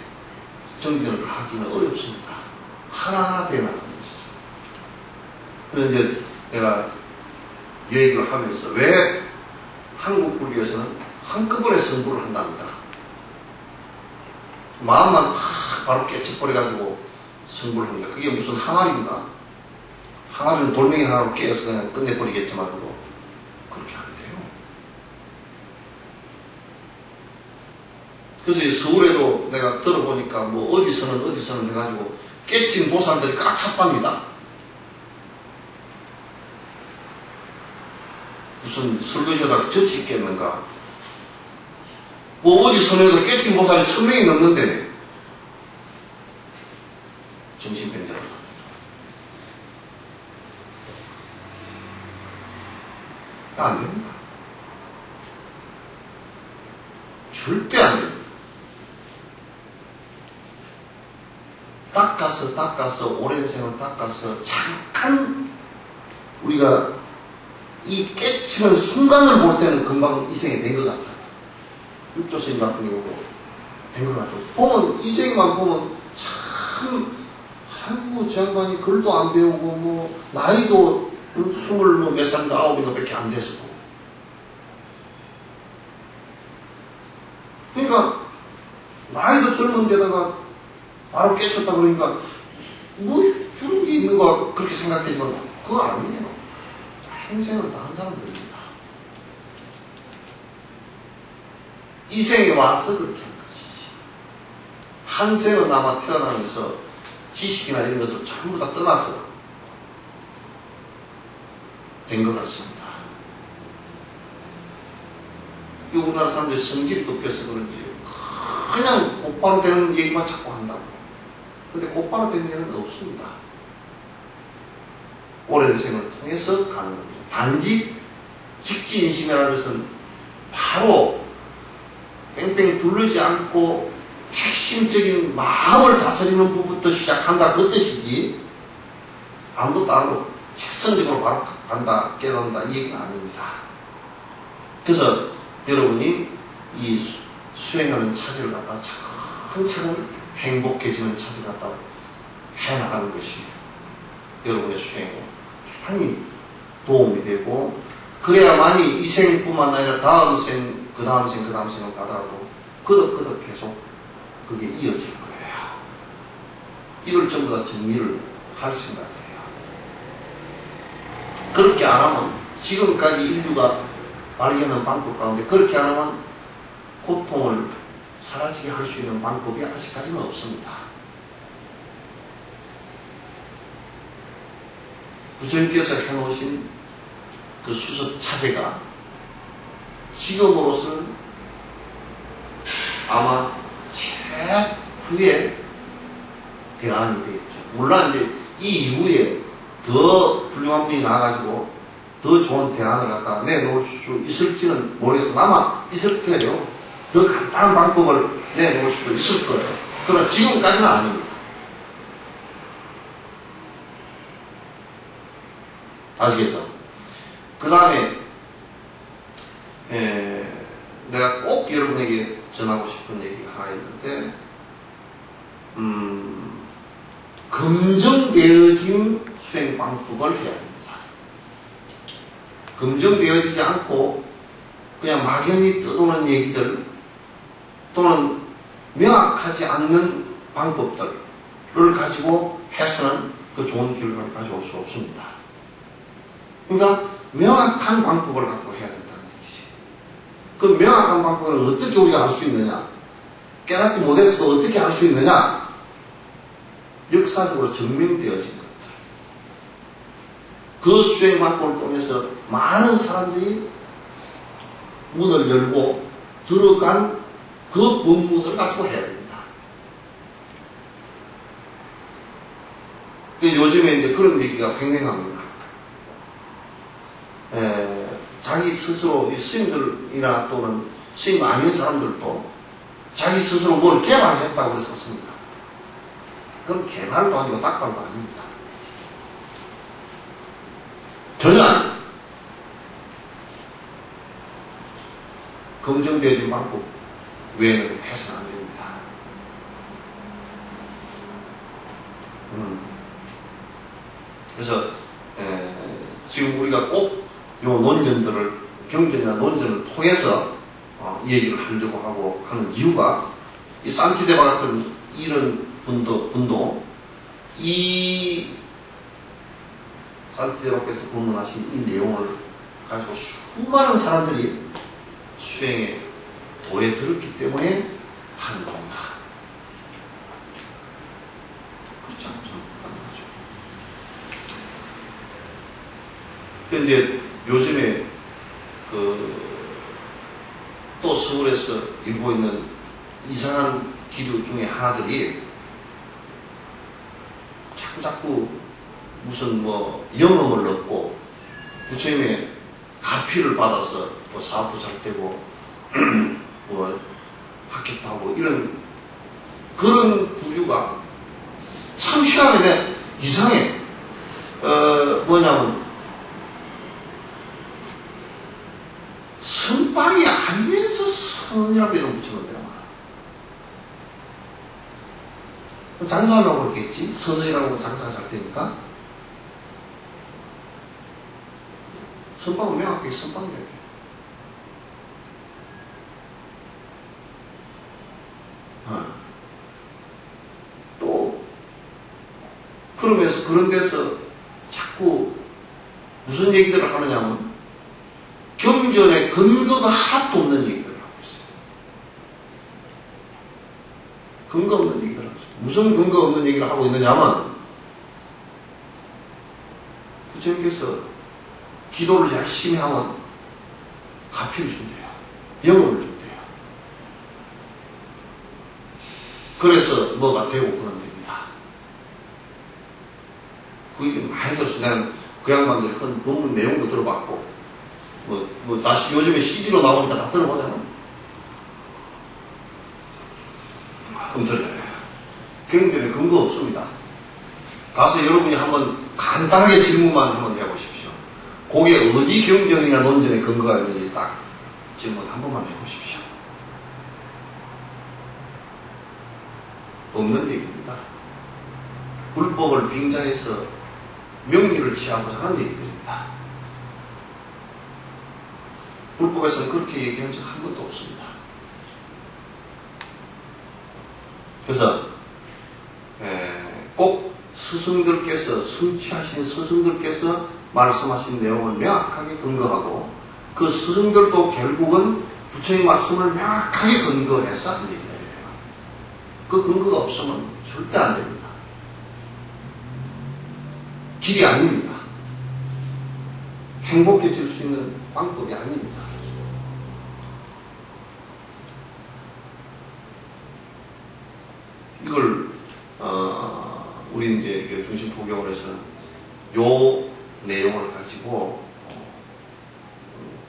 정진을 다 하기는 어렵습니다. 하나하나 되어나가는 것이죠. 그래서 이제 내가 이 얘기를 하면서 왜 한국 불교에서는 한꺼번에 성불을 한답니다. 마음만 바로 깨쳐버려가지고 성불을 합니다. 그게 무슨 항아리인가? 항아리는 돌멩이 하나로 깨서 그냥 끝내버리겠지만도 그렇게 안 돼요. 그래서 이 서울에도 내가 들어보니까 뭐 어디서는 해가지고 깨친 보살들이 꽉 찼답니다. 무슨 설거지하다가 접시 깼는가? 뭐 어디 선에도 깨친 보살이 1000명이 넘는데 정신병자들 안 됩니다. 절대 안 됩니다. 닦아서 오랜 생을 닦아서 잠깐 우리가 이 깨치는 순간을 볼 때는 금방 이생이 된 것 같아요. 육조스님 같은 경우도 된 것 같죠. 보면 이생만 보면 참 아이고 저 양반이 글도 안 배우고 뭐 나이도 20몇 살인가 9인가 밖에 안 돼서 그러니까 나이도 젊은 데다가 바로 깨쳤다 그러니까 뭐 저런 게 있는 거 그렇게 생각하지만 그거 아니에요. 행생을 다 한 사람들입니다. 이 생에 와서 그렇게 한 것이지. 한 생은 아마 태어나면서 지식이나 이런 것을 전부 다 떠나서 된 것 같습니다. 이 우리나라 사람들이 성질이 급해서 그런지 그냥 곧바로 되는 얘기만 자꾸 한다고. 근데 곧바로 되는 얘기는 없습니다. 오랜 생을 통해서 가는 거죠. 단지 직지인심이라는 것은 바로 뺑뺑 두르지 않고 핵심적인 마음을 다스리는 부분부터 시작한다 그 뜻이지 아무것도 안 하고 직선적으로 바로 간다 깨닫는다 이 얘기는 아닙니다. 그래서 여러분이 이 수행하는 차질을 갖다가 차근차근 행복해지는 차질 갖다가 해나가는 것이 여러분의 수행에 대단히 도움이 되고 그래야만이 이 생뿐만 아니라 다음 생, 그 다음 생을 가더라도 끄덕끄덕 계속 그게 이어질 거예요. 이걸 전부 다 정리를 할 생각이에요. 그렇게 안 하면 지금까지 인류가 발견한 방법 가운데 그렇게 안 하면 고통을 사라지게 할 수 있는 방법이 아직까지는 없습니다. 부처님께서 해놓으신 그 수습 차제가 지금으로서는 아마 최후의 대안이 되겠죠. 물론 이제 이 이후에 더 훌륭한 분이 나와가지고 더 좋은 대안을 갖다 내놓을 수 있을지는 모르겠어. 아마 있을 거예요. 더 간단한 방법을 내놓을 수도 있을 거예요. 그러나 지금까지는 아닙니다. 아시겠죠? 그 다음에 내가 꼭 여러분에게 전하고 싶은 얘기가 하나 있는데 검증되어진 수행 방법을 해야 됩니다. 검증되어지지 않고 그냥 막연히 떠도는 얘기들 또는 명확하지 않는 방법들을 가지고 해서는 그 좋은 결과를 가져올 수 없습니다. 그러니까 명확한 방법을 갖고 해야 된다는 얘기지. 그 명확한 방법을 어떻게 우리가 알 수 있느냐? 깨닫지 못했어도 어떻게 알 수 있느냐? 역사적으로 증명되어진 것들. 그 수행 방법을 통해서 많은 사람들이 문을 열고 들어간 그 법문을 가지고 해야 됩니다. 근데 요즘에 이제 그런 얘기가 횡행합니다. 자기 스스로 스님들이나 또는 스님 아닌 사람들도 자기 스스로 뭘 개발했다고 그래서 씁니다. 그건 개발도 아니고 닦발도 아닙니다. 전혀 아닙니다. 검증되어진 방법 외에는 해서는 안 됩니다. 그래서 지금 우리가 꼭 요 논전들을 경전이나 논전을 통해서 이 얘기를 하려고 하고 하는 이유가 이 산티데바 같은 이런 분도 이 산티데바께서 본문하신 이 내용을 가지고 수많은 사람들이 수행에 도에 들었기 때문에 하는 겁니다. 그렇지 않죠? 하는 거죠. 그런데 요즘에 또 서울에서 일고 있는 이상한 기류 중에 하나들이 자꾸 무슨 영험을 넣고 부처님의 가피를 받아서 사업도 잘 되고 합격도 하고 이런 그런 부류가 참 희한하게 이상해. 뭐냐면 선빵이 아니면서 선이라고 이름 붙이는데요. 장사하려고 그랬겠지. 선이라고 장사가 잘 되니까. 선빵은 명확하게 선빵이라고 해요. 또 그러면서 그런 데서 자꾸 무슨 얘기들을 하느냐면 경전에 근거가 하나도 없는 얘기들을 하고 있어요. 근거 없는 얘기들을 하고 있어요. 무슨 근거 없는 얘기를 하고 있느냐면 부처님께서 기도를 열심히 하면 가피를 준대요. 영업을 준대요. 그래서 뭐가 되고 그런 됩니다. 그 얘기 많이 들었어요. 나는 그 양반들이 한 논문 내용도 들어봤고 다시 요즘에 CD로 나오니까 다 들어보잖아요. 그럼 들어요. 경전에 근거 없습니다. 가서 여러분이 한번 간단하게 질문만 한번 해보십시오. 거기에 어디 경전이나 논전에 근거가 있는지 딱 질문 한 번만 해보십시오. 없는 얘기입니다. 불법을 빙자해서 명리를 취하고자 하는 얘기들입니다. 불법에서는 그렇게 얘기한 적 한 번도 없습니다. 그래서 꼭 스승들께서 성취하신 스승들께서 말씀하신 내용을 명확하게 근거하고 그 스승들도 결국은 부처님 말씀을 명확하게 근거해서 한 얘기들이에요. 그 근거가 없으면 절대 안 됩니다. 길이 아닙니다. 행복해질 수 있는 방법이 아닙니다. 이걸 우리 이제 중심포경원에서는 요 내용을 가지고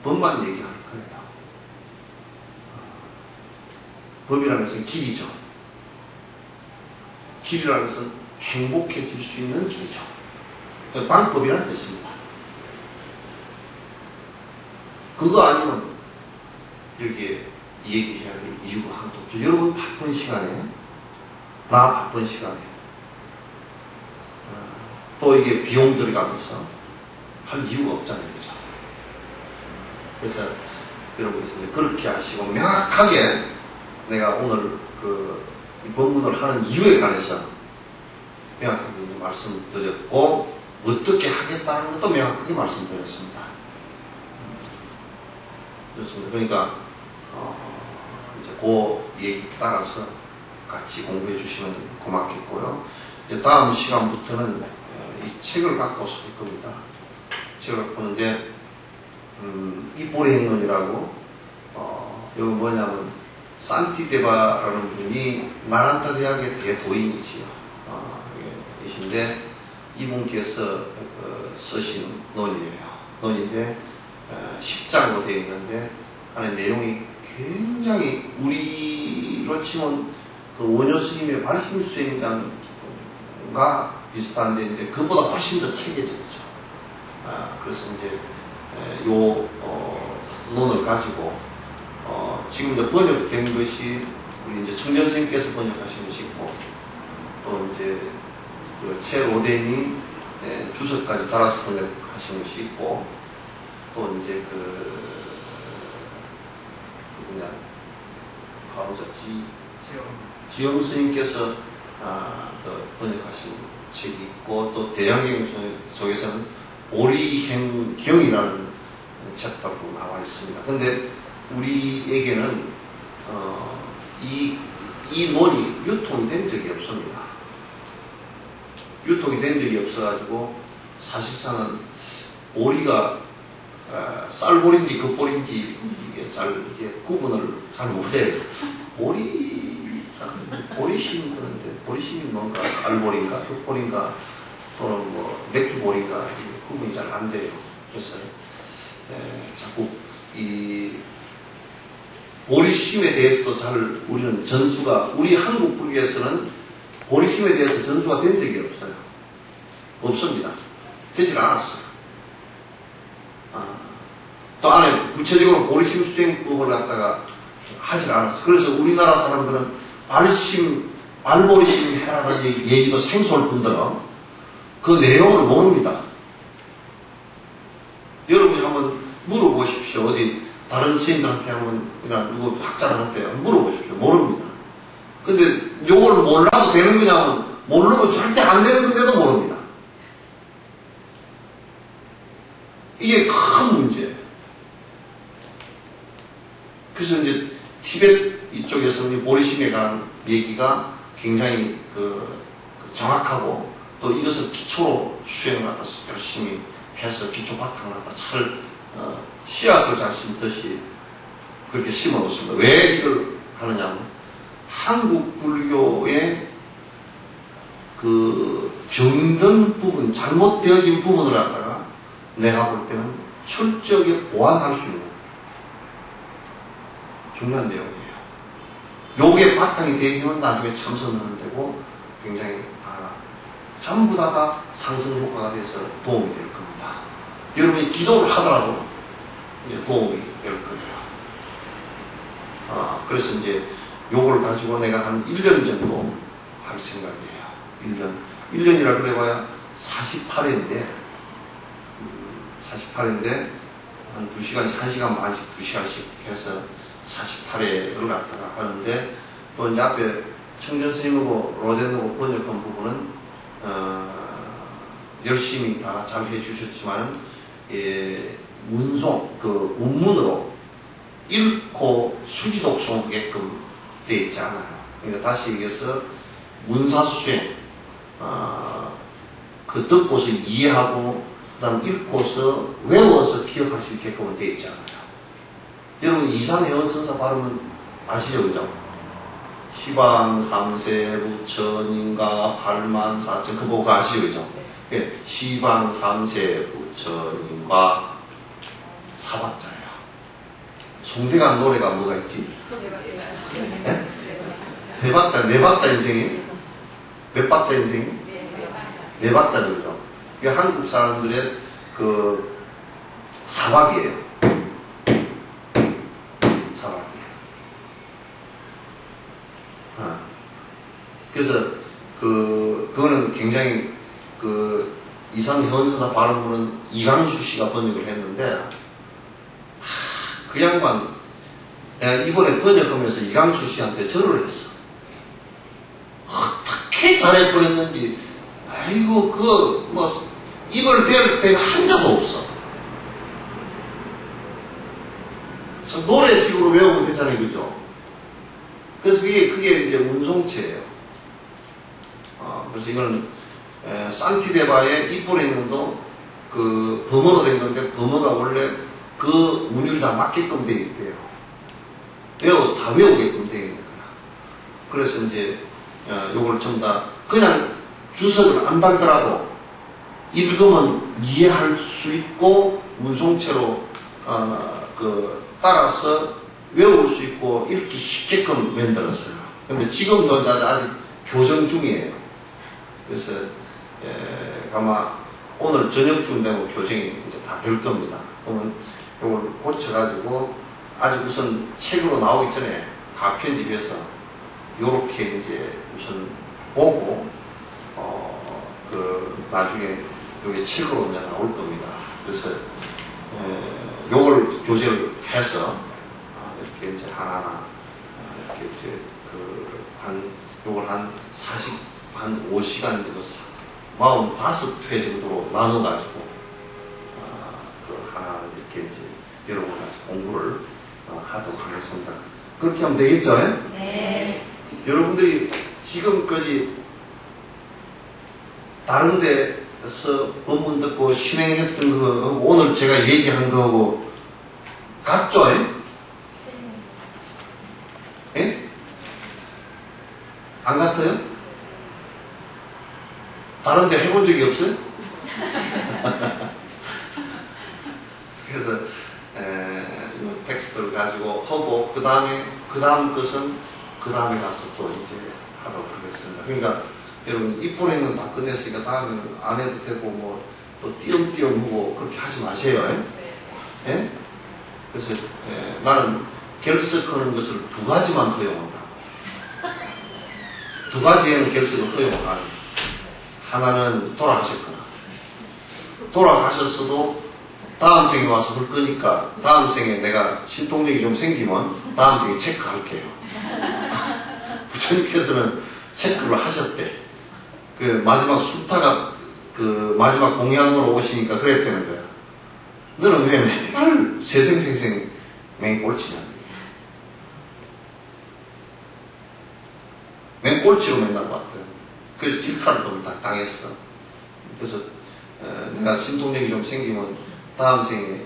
법만 얘기할 거예요. 법이라는 것은 길이죠. 길이라는 것은 행복해질 수 있는 길이죠. 방법이라는 뜻입니다. 그거 아니면 여기에 얘기해야 될 이유가 하나도 없죠. 여러분 바쁜 시간에 나 바쁜 시간에 또 이게 비용 들어가면서 할 이유가 없잖아요. 그죠? 그래서 여러분께서 그렇게 하시고 명확하게 내가 오늘 이 법문을 하는 이유에 관해서 명확하게 말씀드렸고 어떻게 하겠다는 것도 명확하게 말씀드렸습니다. 그렇습니다. 그러니까 이제 그 얘기 따라서 같이 공부해 주시면 고맙겠고요. 이제 다음 시간부터는 이 책을 갖고 쓸 겁니다. 책을 갖고 보는데 이 보리행론이라고 여기 뭐냐면 산티데바라는 분이 나란타 대학의 대도인이지요. 이신데 이분께서 쓰신 논인데 10장으로 되어 있는데 안에 내용이 굉장히 우리로 치면 그 원효 스님의 말씀 수행장과 비슷한데 이제 그보다 훨씬 더 체계적이죠. 그래서 이제 요 논을 가지고 지금 이제 번역된 것이 우리 이제 청전 선생님께서 번역하신 것이 있고, 또 이제 그최 로덴이 주석까지 달아서 번역하신 것이 있고, 또 이제 누구냐, 가운데 지영 스님께서 또 번역하신 책이 있고, 또 대양경 속에서는 오리행경이라는 책도 나와 있습니다. 근데 우리에게는 이 논이 유통이 된 적이 없습니다. 유통이 된 적이 없어가지고 사실상은 오리가 쌀볼인지 겉볼인지 이게 구분을 잘 못해요. 보리심이 그런데 보리심이 뭔가 알볼인가 흑볼인가 또는 뭐 맥주볼인가 구분이 잘 안 돼요. 그래서 자꾸 이 보리심에 대해서도 잘 우리는 전수가 우리 한국 불교에서는 보리심에 대해서 전수가 된 적이 없어요. 없습니다. 되질 않았어요. 또 안에 구체적으로 보리심 수행법을 갖다가 하질 않았어요. 그래서 우리나라 사람들은 알보리심 해라는 얘기도 생소할 뿐더러 그 내용을 모릅니다. 여러분이 한번 물어보십시오. 어디 다른 스님들한테 한번 누구 학자들한테 물어보십시오. 모릅니다. 근데 요걸 몰라도 되는 거냐면 모르면 절대 안 되는 건데도 모릅니다. 이게 큰 문제예요. 그래서 이제 티벳 이쪽에서는 보리심에 관한 얘기가 굉장히 정확하고 또 이것을 기초로 수행을 갖다 열심히 해서 기초 바탕을 갖다 잘 씨앗을 잘 심듯이 그렇게 심어 놓습니다. 왜 이걸 하느냐면 한국 불교의 병든 부분, 잘못되어진 부분을 갖다가 내가 볼 때는 철저하게 보완할 수 있는 중요한 내용이에요. 요게 바탕이 되지만 나중에 참선하는 데고 굉장히 전부 다가 상승 효과가 돼서 도움이 될 겁니다. 여러분이 기도를 하더라도 도움이 될 거예요. 그래서 이제 요걸 가지고 내가 한 1년 정도 할 생각이에요. 1년이라 그래봐야 48회인데 한 2시간씩, 1시간 반씩, 2시간씩 해서 48회를 갖다가 하는데, 또 이제 앞에 청전 스님하고 로덴하고 번역한 부분은 열심히 다 잘 해주셨지만은 문송, 운문으로 읽고 수지독송하게끔 되어 있지 않아요. 그러니까 다시 얘기해서 문사수행, 듣고서 이해하고 그 다음 읽고서 외워서 기억할 수 있게끔 되어 있지 않아요. 여러분 이산해원선사 발음은 아시죠? 그죠? 시방 삼세 부처님과 84,000 그 보고 아시죠? 그죠? 시방 삼세 부처님과 사박자예요. 송대관 노래가 뭐가 있지? 네? 세 박자, 네 박자 인생이? 몇 박자 인생이? 네 박자죠, 그죠? 이게 한국 사람들의 사박이에요. 그래서 그거는 굉장히 이산해원선사 발음부는 이강수 씨가 번역을 했는데 그 양반 내가 이번에 번역하면서 이강수 씨한테 절을 했어. 어떻게 잘해버렸는지. 아이고 입을 댈 데가 한자도 없어. 노래식으로 외우면 되잖아요, 그죠? 그래서 그게 이제 운송체예요. 그래서 이거는 산티데바의 입볼에 있는 것도 범어로 된 건데, 범어가 원래 그 운율이 다 맞게끔 되어 있대요. 다 외우게끔 되어 있는 거야. 그래서 이제 요걸 전부 다 그냥 주석을 안 달더라도 읽으면 이해할 수 있고 운송체로 따라서 외울 수 있고 읽기 쉽게끔 만들었어요. 근데 지금도 아직 교정 중이에요. 그래서 아마 오늘 저녁쯤 되면 교정이 이제 다 될 겁니다. 그러면 이걸 고쳐가지고 아직 우선 책으로 나오기 전에 가편집에서 요렇게 이제 우선 보고 나중에 요게 책으로 이제 나올 겁니다. 그래서 요걸 교재를 해서 이렇게 이제 하나하나 이렇게 이제 요걸 한 5시간 정도 45회 정도로 나눠가지고 하나 이렇게 이제 여러분 같이 공부를 하도록 하겠습니다. 그렇게 하면 되겠죠? 네. 여러분들이 지금까지 다른 데서 본문 듣고 실행했던 거 오늘 제가 얘기한 거하고 같죠? 예? 안 같아요? 다른 데 해본 적이 없어요? 그래서 이 텍스트를 가지고 하고 그 다음 것은 그 다음에 가서 또 이제 하도록 하겠습니다. 그러니까 여러분 입보행은 다 끝냈으니까 다음에는 안 해도 되고 뭐 또 띄엄띄엄 하고 그렇게 하지 마세요. 예? 그래서 나는 결석하는 것을 2가지만 허용한다. 2가지에는 결석을 허용을 안 해요. 하나는 돌아가셨거나 돌아가셨어도 다음 생에 와서 할 거니까 다음 생에 내가 신통력이 좀 생기면 다음 생에 체크할게요. 부처님께서는 체크를 하셨대. 그 마지막 숫자가 그 마지막 공양으로 오시니까 그랬다는 거야. 너는 왜 맨날 세생생생 맹꼴치냐? 맹꼴치로 맨날 왔대. 그래서 질타를 좀 당했어. 그래서 내가 신통력이 좀 생기면 다음 생에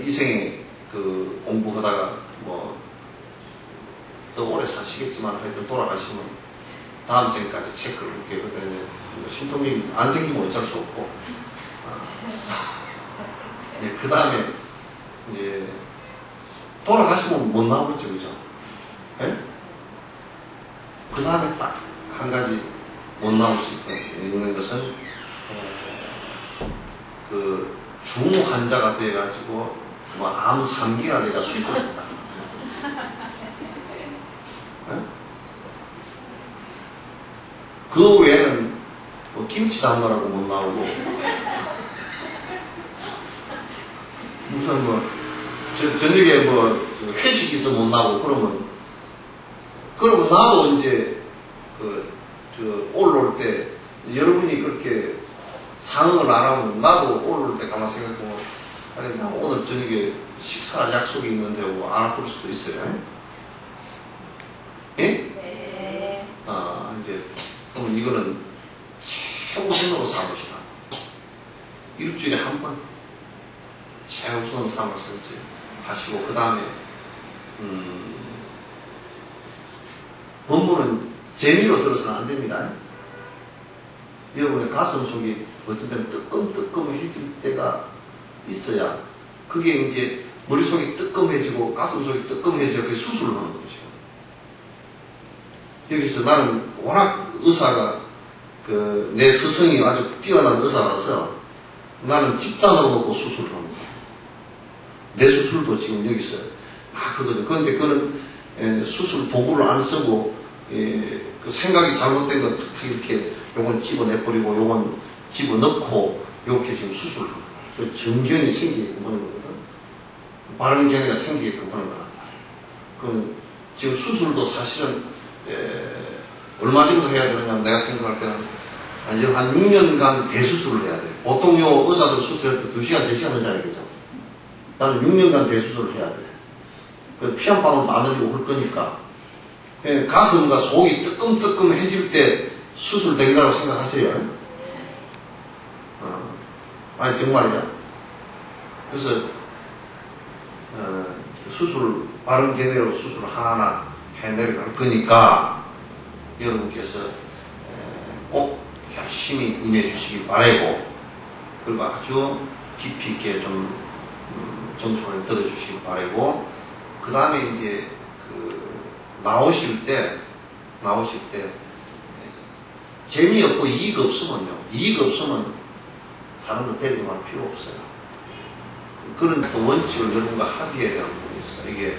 이 생에 그 공부하다가 뭐 더 오래 사시겠지만 하여튼 돌아가시면 다음 생까지 체크를 이렇게 하거든요. 신통력이 안 생기면 어쩔 수 없고 그 다음에 이제 돌아가시면 못 나오겠죠, 그죠? 예? 그 다음에 딱 한 가지 못 나올 수 있는 것은 그 중 환자가 돼가지고 뭐 암 3기가 돼가 수술했다. 그 외에는 뭐 김치 담느라고 못 나오고 무슨 뭐 저녁에 뭐 회식 있어 못 나오고 그러면 나도 이제 올라올 때 여러분이 그렇게 상응을 안 하면 나도 올라올 때 가만 생각해보면 아니 나 오늘 저녁에 식사 약속이 있는데 뭐 안 아플 수도 있어요. 예? 네. 이제 그러면 이거는 최우선으로 삼으시라. 일주일에 한 번 최우선으로 삼아서 이제 하시고 그 다음에 본문은 재미로 들어서는 안 됩니다. 여러분의 가슴 속이 어떤 때는 뜨끔뜨끔해질 때가 있어야 그게 이제 머릿속이 뜨끔해지고 가슴 속이 뜨끔해져야 그게 수술을 하는 거죠. 여기서 나는 워낙 의사가 내 스승이 아주 뛰어난 의사라서 나는 집단으로 놓고 수술을 합니다. 내 수술도 지금 여기서 막 하거든. 그런데 그거는 수술 도구를 안 쓰고 그 생각이 잘못된 건 특히 이렇게 요건 집어내버리고 요건 집어넣고 이렇게 지금 수술을 합니다. 정견이 생기게끔 하는 거거든. 바른 견해가 생기게끔 하는 거란 말이에요. 그럼 지금 수술도 사실은 얼마 정도 해야 되느냐면 내가 생각할 때는 한 6년간 대수술을 해야 돼. 보통 요 의사들 수술할 때 2시간, 3시간 하잖아요. 그죠? 나는 6년간 대수술을 해야 돼. 피 한 방울 안 흘리고 할 거니까. 가슴과 속이 뜨끔뜨끔해질 때 수술된다고 생각하세요. 아니, 정말이야. 그래서, 바른 견해로 수술을 하나하나 해내려갈 거니까, 여러분께서 꼭 열심히 임해 주시기 바라고, 그리고 아주 깊이 있게 좀 정수를 들어주시기 바라고, 그 다음에 이제 나오실 때 재미없고 이익 없으면 사람들 데리고 갈 필요 없어요. 그런 또 원칙을 여러분과 합의해야 되는 부분이 있어요. 이게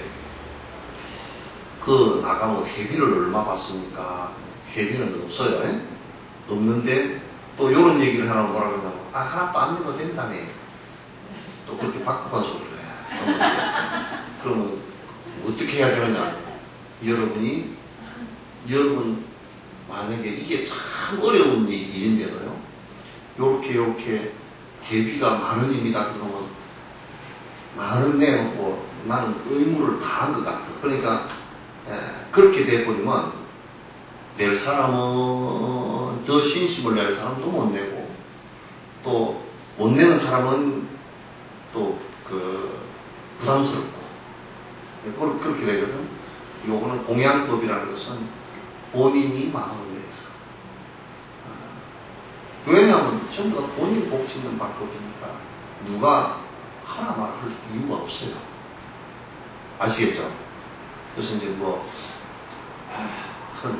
그 나가면 회비를 얼마 받습니까? 회비는 없어요. 에? 없는데 또 이런 얘기를 하나 뭐라 그러냐면 하나도 안 믿어도 된다네. 또 그렇게 바꿔간 소리를 해. 그러면 어떻게 해야 되느냐? 여러분 만약에 이게 참 어려운 일인데도요. 요렇게 회비가 10,000원입니다. 그러면 10,000원 내놓고 나는 의무를 다한 것 같아. 그러니까 그렇게 돼버리면 낼 사람은 더 신심을 낼 사람도 못 내고 또 못 내는 사람은 또 부담스럽고 그렇게 되거든. 요거는 공양법이라는 것은 본인이 마음을 내서 왜냐하면 전부 다 본인 복 짓는 방법이니까 누가 하나 말할 이유가 없어요. 아시겠죠? 그래서 이제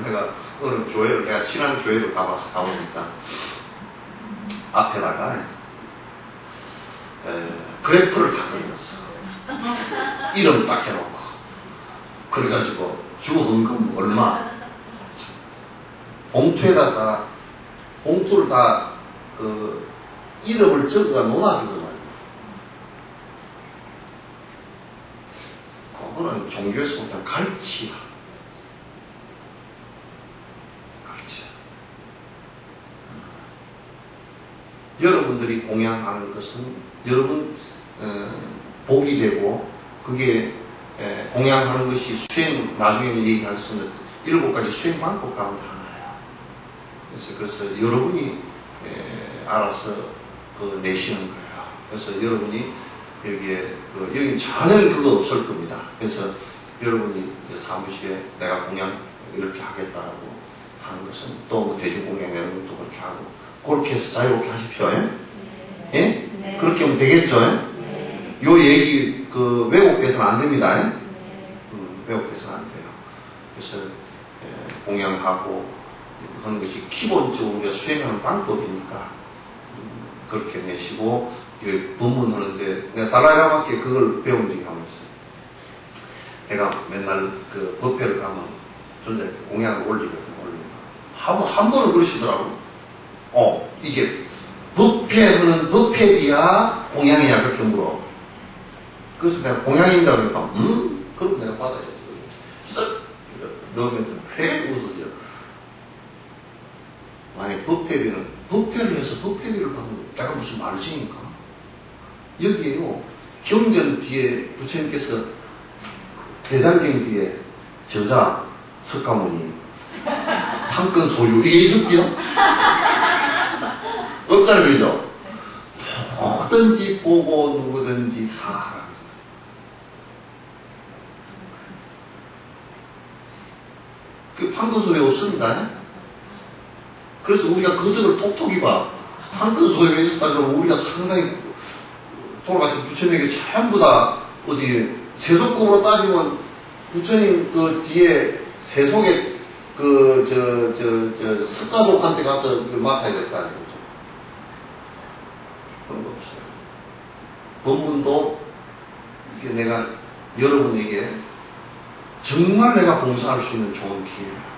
내가 어느 교회를 내가 친한 교회를 가보니까 앞에다가 그래프를 다 그려놨어. 이름 딱 해놓고 그래가지고 주헌금 얼마 봉투에다가 봉투를 다 이름을 적어가 놓아주더만. 그거는 종교에서 보면 갈치야. 여러분들이 공양하는 것은 여러분 복이 되고 그게 공양하는 것이 수행 나중에 얘기하겠습니다. 7가지 수행 방법 가운데 하나예요. 그래서 여러분이 알아서 내시는 거예요. 그래서 여러분이 여기 전혀 그거 없을 겁니다. 그래서 여러분이 사무실에 내가 공양 이렇게 하겠다라고 하는 것은 또 대중공양 내는 것도 그렇게 하고 그렇게 해서 자유롭게 하십시오. 예? 예? 네. 그렇게 하면 되겠죠? 예? 네. 요 얘기 왜곡돼서는 안 됩니다. 예? 네. 왜곡돼서는 안 돼요. 그래서 공양하고 하는 것이 기본적으로 우리가 수행하는 방법이니까 그렇게 내시고 법문하는데 내가 달라이라마께 그걸 배운 적이 한 번 있어요. 내가 맨날 법회를 가면 존재 공양을 올리거든. 한 번은 그러시더라고. 이게 법회하는 법회비야 공양이냐 그렇게 물어. 그래서 내가 공양입니다 그러니까 그럼 내가 받아야지. 쓱 넣으면서 회 웃으세요. 만약 법회비는 법회를 해서 법회비를 받는 거 내가 무슨 말쟁인가? 여기에요. 경전 뒤에 부처님께서 대장경 뒤에 저자 석가모니 한 건 소유 이게 있었지요? 없잖아요, 그죠? 누구든지 보고 누구든지 다 하라. 그 판권 소유 없습니다. 그래서 우리가 그들을 톡톡히 봐. 판권 소유가 있었다 그러면 우리가 상당히 돌아가신 부처님에게 전부 다 어디 세속법으로 따지면 부처님 그 뒤에 세속에 석가족한테 가서 이걸 맡아야 될 거 아니에요. 그런 거 없어요. 법문도 이게 내가 여러분에게 정말 내가 봉사할 수 있는 좋은 기회예요.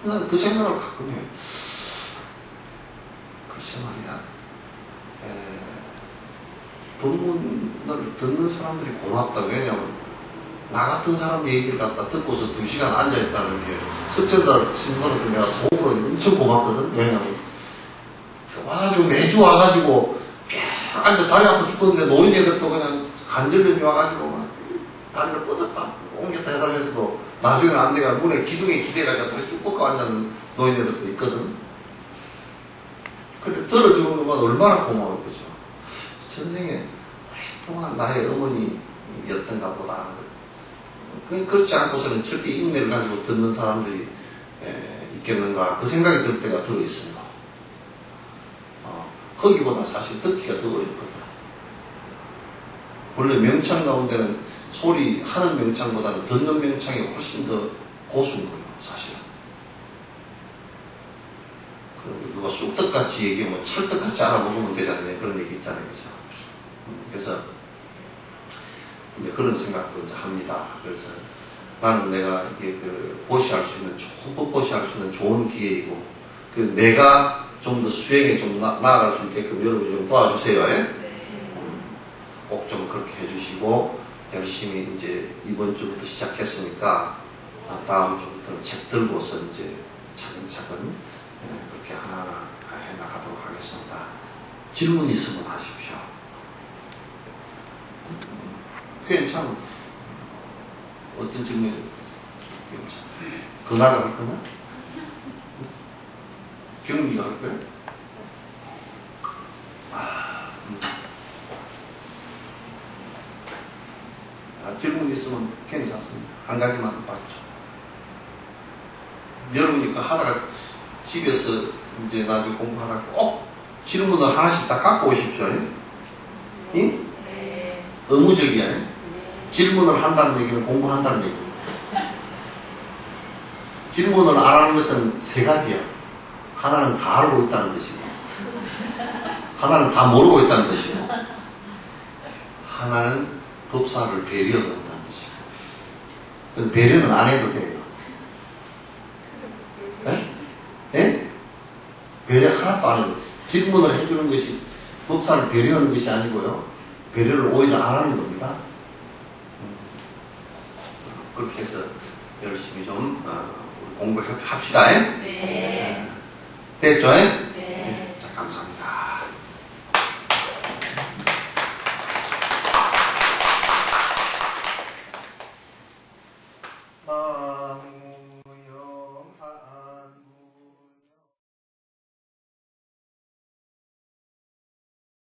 나는 그 생각을 가끔 해요. 글쎄 말이야. 법문을 듣는 사람들이 고맙다. 왜냐면 나 같은 사람 얘기를 갖다 듣고서 2시간 앉아있다는 게 석천사 신선한테 내가 속으로 엄청 고맙거든. 왜냐면 와가지고 매주 와가지고 앉아 다리 아파 죽었는데 노인네들 또 그냥 간절히 와가지고 막 다리를 뻗었다 옮겼다 해서 나중에는 안 돼가 문에 기둥에 기대가지고 다리 쭉 뻗고 앉는 노인네들도 있거든. 근데 들어주는 것만 얼마나 고마워. 그죠? 전생에 오랫동안 나의 어머니였던가 보다. 그렇지 않고서는 절대 인내를 가지고 듣는 사람들이 있겠는가 그 생각이 들 때가 들어있어요. 거기보다 사실 듣기가 더 어렵거든. 원래 명창 가운데는 소리 하는 명창보다는 듣는 명창이 훨씬 더 고수인 거예요. 사실은. 누가 쑥떡같이 찰떡같이 얘기하면 찰떡같이 알아먹으면 되잖아요. 그런 얘기 있잖아요. 그죠? 그래서 이제 그런 생각도 이제 합니다. 그래서 나는 내가 이게 그 보시할 수 있는, 헌법 보시할 수 있는 좋은 기회이고, 그 내가 좀 더 수행에 좀 나아갈 수 있게끔 여러분이 좀 도와주세요. 꼭 좀 그렇게 해주시고, 열심히 이제 이번 주부터 시작했으니까, 다음 주부터는 책 들고서 이제 차근차근 그렇게 하나하나 해 나가도록 하겠습니다. 질문 있으면 하십시오. 괜찮아. 어떤 질문이 괜찮아. 그나가 할 거나? 경기가 할 거야? 질문 있으면 괜찮습니다. 한 가지만 받죠. 여러분이 그 하다가 집에서 이제 나중에 공부하다가 꼭 질문을 하나씩 다 갖고 오십시오. 응? 의무적이야. 질문을 한다는 얘기는 공부한다는 얘기입니다. 질문을 안 하는 것은 세 가지야. 하나는 다 알고 있다는 뜻이고, 하나는 다 모르고 있다는 뜻이고, 하나는 법사를 배려한다는 뜻이고. 그래서 배려는 안 해도 돼요. 예? 배려 하나도 안 해도. 질문을 해주는 것이 법사를 배려하는 것이 아니고요. 배려를 오히려 안 하는 겁니다. 그렇게 해서 열심히 좀 공부합시다. 네. 됐죠?